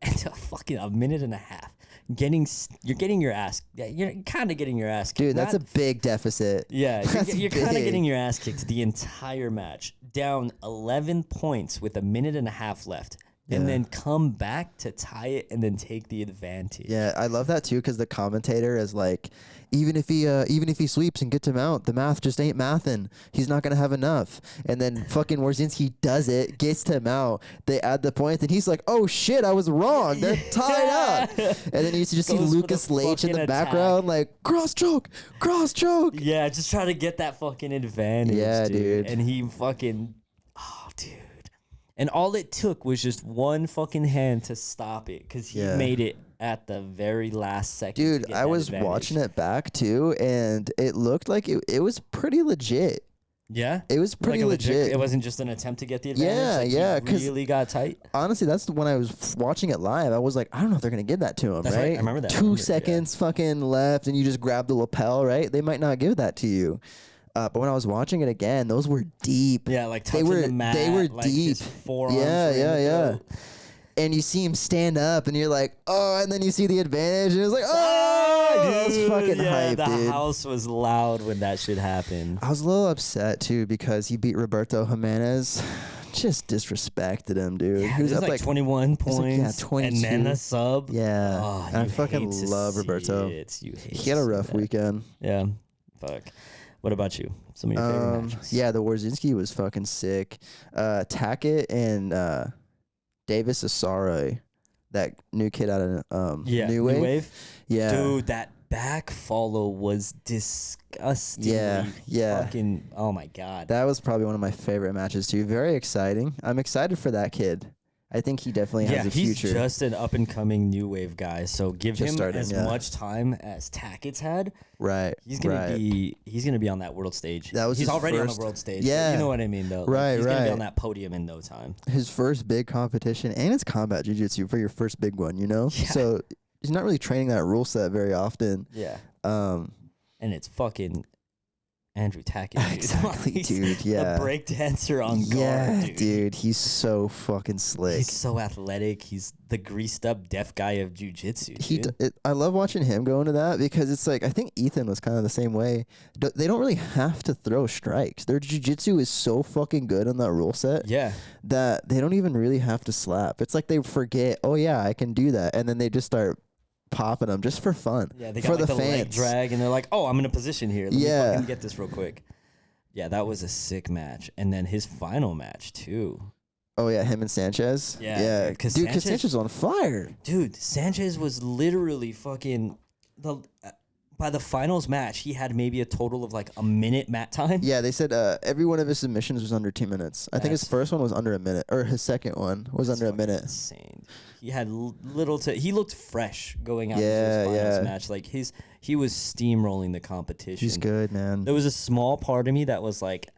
and fucking a minute and a half. You're getting your ass. Yeah, you're kind of getting your ass kicked. Dude, that's a Not- big deficit. Yeah, That's you're kind of big. getting your ass kicked the entire match, down 11 points with a minute and a half left, and Yeah. then come back to tie it and then take the advantage. Yeah, I love that too because the commentator is like, even if he sweeps and gets him out, the math just ain't mathin'. He's not gonna have enough. And then fucking Wardzinski does it, gets him out. They add the points, and he's like, "Oh shit, I was wrong. They're tied up." And then you just see Goes for Lucas the Leitch in the fucking background, like cross choke. Yeah, just try to get that fucking advantage. Yeah, dude. And he fucking, oh, dude. And all it took was just one fucking hand to stop it because he Yeah. made it at the very last second. to Dude, get I that was advantage. watching it back too, and it looked like it was pretty legit. Yeah, It was pretty like legit. It wasn't just an attempt to get the advantage. Yeah, like yeah, he 'cause- really got tight. Honestly, that's when I was watching it live. I was like, I don't know if they're gonna give that to him, That's right? right, I remember that. I 2 remember, yeah. seconds fucking left, and you just grab the lapel, right? They might not give that to you. But when I was watching it again, those were deep. Yeah, like They touching were- the mat. they were like his deep. forearms Yeah, were in yeah, the yeah. throat. And you see him stand up, and you're like, oh, and then you see the advantage, and it's like, oh, dude, that's fucking yeah, hype, the dude. house was loud when that shit happened. I was a little upset too because he beat Roberto Jimenez. Just disrespected him, dude. Yeah, he was it was up like 21 was points, like, yeah, and 22. then a sub. Yeah, Oh, and I you fucking hate to love see Roberto. it. You hate He had to a see rough that. weekend. Yeah, fuck. What about you? Some of your favorite matches? Yeah, the Wardzinski was fucking sick. Tackett and Davis Asare, that new kid out of New Wave. Yeah, Dude, that back follow was disgusting. Yeah. Fucking, oh my god. that was probably one of my favorite matches too. Very exciting. I'm excited for that kid. I think he definitely has a he's future. just an up and coming new wave guy. So give Just him starting, as yeah. much time as Tackett's had. Right. He's gonna right. be on that world stage. That was he's his already on first- the world stage. Yeah. You know what I mean though. Like, Right, he's gonna be right. on that podium in no time. his first big competition, and it's combat jiu-jitsu for your first big one, you know? Yeah. So he's not really training that rule set very often. Yeah. Um, And it's fucking Andrew Tackett. dude. exactly, He's dude. Yeah. a breakdancer on Yeah, guard, dude. He's so fucking slick. He's so athletic. He's the greased up deaf guy of jujitsu. I love watching him go into that because it's like, I think Ethan was kind of the same way. They don't really have to throw strikes. Their jiu-jitsu is so fucking good on that rule set Yeah. that they don't even really have to slap. It's like they forget, oh yeah, I can do that. And then they just start popping them just for fun. Yeah, they for got like the the leg fans. drag, and they're like, "Oh, I'm in a position here. Let Yeah. me fucking get this real quick." Yeah, that was a sick match, and then his final match too, Oh yeah, him and Sanchez. Yeah, yeah. dude, 'cause Dude, Sanchez- Sanchez was on fire. dude. Sanchez was literally fucking by the finals match. He had maybe a total of like a minute mat time. Yeah, they said every one of his submissions was under 2 minutes. I think his That's- first one was under a minute, or his second one was It's under a fucking minute. Insane. He had little to. He looked fresh going out Yeah, into his finals yeah. match. Like he was steamrolling the competition. He's good, man. There was a small part of me that was like,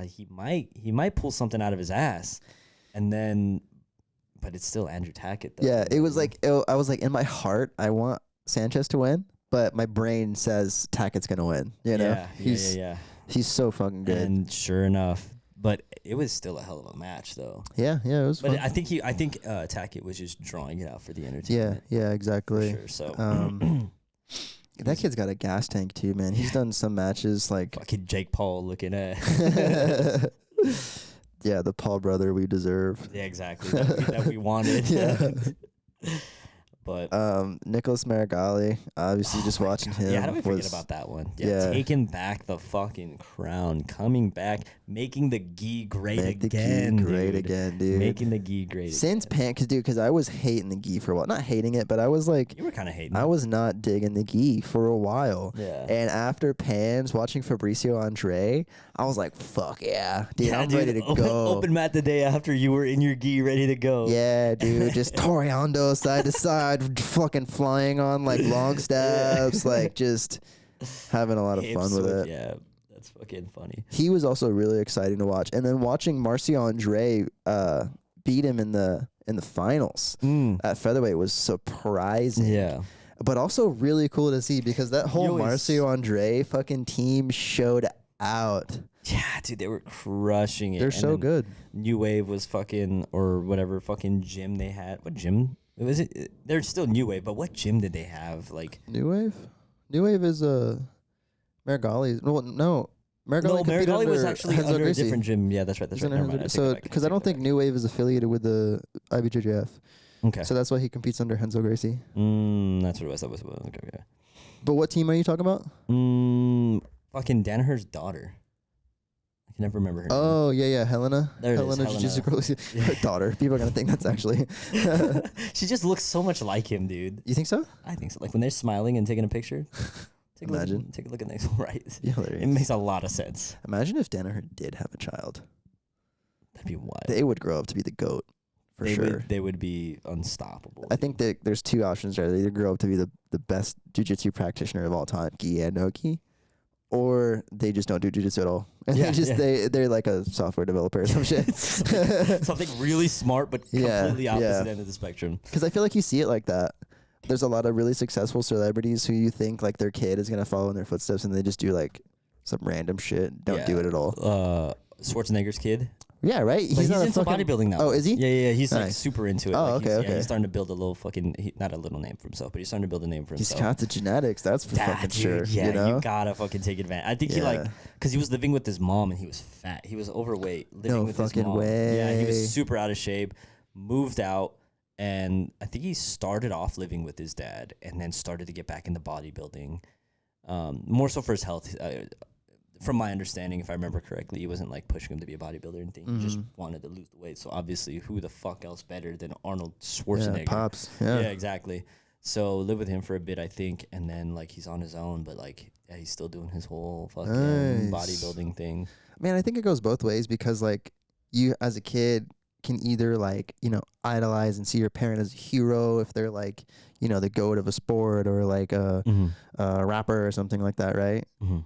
he might pull something out of his ass, and then, but it's still Andrew Tackett though. Yeah, it was like I was like in my heart, I want Sanchez to win, but my brain says Tackett's gonna win. You know, yeah. he's so fucking good. And sure enough, but it was still a hell of a match though. yeah, it was But fun. I think Tackett was just drawing it out for the Yeah, entertainment. yeah, exactly. For sure. So That kid's got a gas tank too, man. He's done some matches like fucking Jake Paul looking at. yeah, the Paul brother we deserve. Yeah, exactly. That we wanted. Yeah. But Nicholas Marigali, obviously, oh just my watching God. him. Yeah, how do we forget was- about that one? Yeah. Taking back the fucking crown, coming back, making the gi great Make the again. gi great dude. again, dude. Making the gi great Since again. Pan, because I was hating the gi for a while. Not hating it, but I was like, You were kind of hating I it. was not digging the gi for a while. Yeah. And after Pans, watching Fabricio Andre, I was like, fuck yeah. Dude, I'm ready to go. Open mat the day after you were in your gi ready to go. Yeah, dude, just toreando side to side. fucking flying on like long steps, like just having a lot of fun with it. Yeah, that's fucking funny. He was also really exciting to watch, and then watching Marcio Andre beat him in the finals at featherweight was surprising. Yeah. But also really cool to see because that whole Marcio Andre fucking team showed out. Yeah, dude, they were crushing it. They're so good. New Wave was fucking, or whatever fucking gym they had. What gym? Was it? They're still New Wave, but what gym did they have? Like New Wave? New Wave is Marigali. No. Marigali was actually Henzo under Gracie. a different gym. Yeah, that's right. That's right. Never mind. So, because I don't think New Wave is affiliated with the IBJJF. Okay. So that's why he competes under Henzo Gracie. That's what it was. That was okay. But what team are you talking about? Fucking Danaher's daughter. I can never remember her name. Oh, yeah, Helena. There it is, Helena Jiu-Jitsu Girl. Her daughter. People are going to think that's actually. She just looks so much like him, dude. You think so? I think so. Like when they're smiling and taking a picture. Take a look at next. Right. Hilarious. It makes a lot of sense. Imagine if Danaher did have a child. That'd be wild. They would grow up to be the GOAT. For sure. They would be unstoppable. I think that there's two options there. They either grow up to be the best jiu-jitsu practitioner of all time, gi and no gi, or they just don't do jiu-jitsu at all. And they're like a software developer or some shit. Something really smart, but completely opposite end of the spectrum. Because I feel like you see it like that. There's a lot of really successful celebrities who you think like their kid is going to follow in their footsteps, and they just do like some random shit. Don't do it at all. Schwarzenegger's kid. Yeah, right? He's into bodybuilding now. Oh, is he? Yeah. He's like Nice. super into it. Oh, like okay. He's starting to build a little fucking, not a little name for himself, but he's starting to build a name for He's himself. got the genetics, that's for fucking sure. Yeah, you know? gotta fucking take advantage. I think he because he was living with his mom and he was fat. He was overweight, living with his mom. No fucking way. Yeah, he was super out of shape, moved out, and I think he started off living with his dad and then started to get back into bodybuilding, more so for his health. From my understanding, if I remember correctly, he wasn't like pushing him to be a bodybuilder and thing. He just wanted to lose the weight. So obviously, who the fuck else better than Arnold Schwarzenegger? Yeah, Pops. Yeah, exactly. So live with him for a bit, I think, and then like he's on his own, but like he's still doing his whole fucking bodybuilding thing. Man, I think it goes both ways because like you as a kid can either like, you know, idolize and see your parent as a hero if they're like, you know, the GOAT of a sport or like a rapper or something like that, right? Mm-hmm.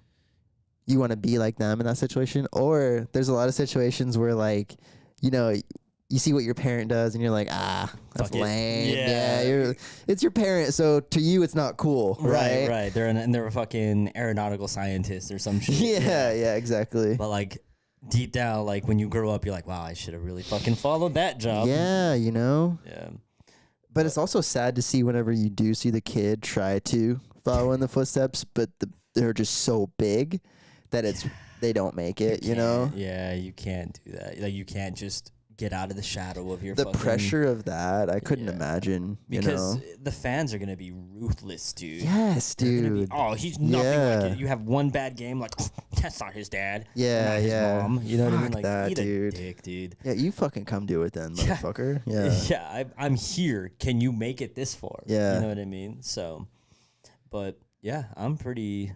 You want to be like them in that situation, or there's a lot of situations where like, you know, you see what your parent does and you're like, that's lame. Yeah, it's your parent, so to you it's not cool, right? Right. They're a fucking aeronautical scientist or some shit. Yeah, exactly. But like deep down, like when you grow up, you're like, wow, I should have really fucking followed that job. Yeah, you know. Yeah. But it's also sad to see whenever you do see the kid try to follow in the footsteps, but they're just so big that they don't make it, you know? Yeah, you can't do that. Like, you can't just get out of the shadow of your the pressure of that, I couldn't imagine, because you know? the fans are going to be ruthless, dude. Yes, dude. He's nothing like it. You have one bad game, like, that's not his dad. Yeah, not his mom. You know what I mean? Like, that, eat dude. a dick, dude. Yeah, you fucking come do it then, motherfucker. Yeah. Yeah, I'm here. Can you make it this far? Yeah. You know what I mean? So, but yeah, I'm pretty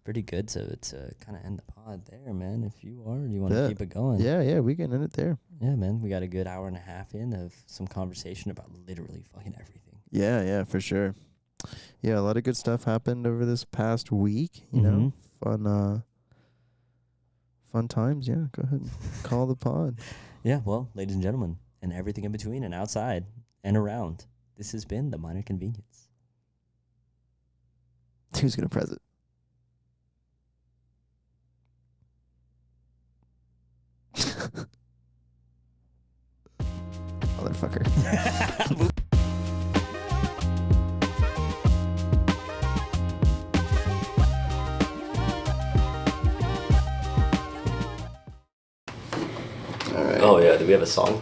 good to kind of end the pod there, man. If you are, do you want to keep it going? Yeah, we can end it there. Yeah, man. We got a good hour and a half in of some conversation about literally fucking everything. Yeah, for sure. Yeah, a lot of good stuff happened over this past week. You know, fun times. Yeah, go ahead and call the pod. Yeah, well, ladies and gentlemen, and everything in between and outside and around, this has been the Minor Convenience. Who's gonna press it? Motherfucker. All right. Oh yeah, do we have a song?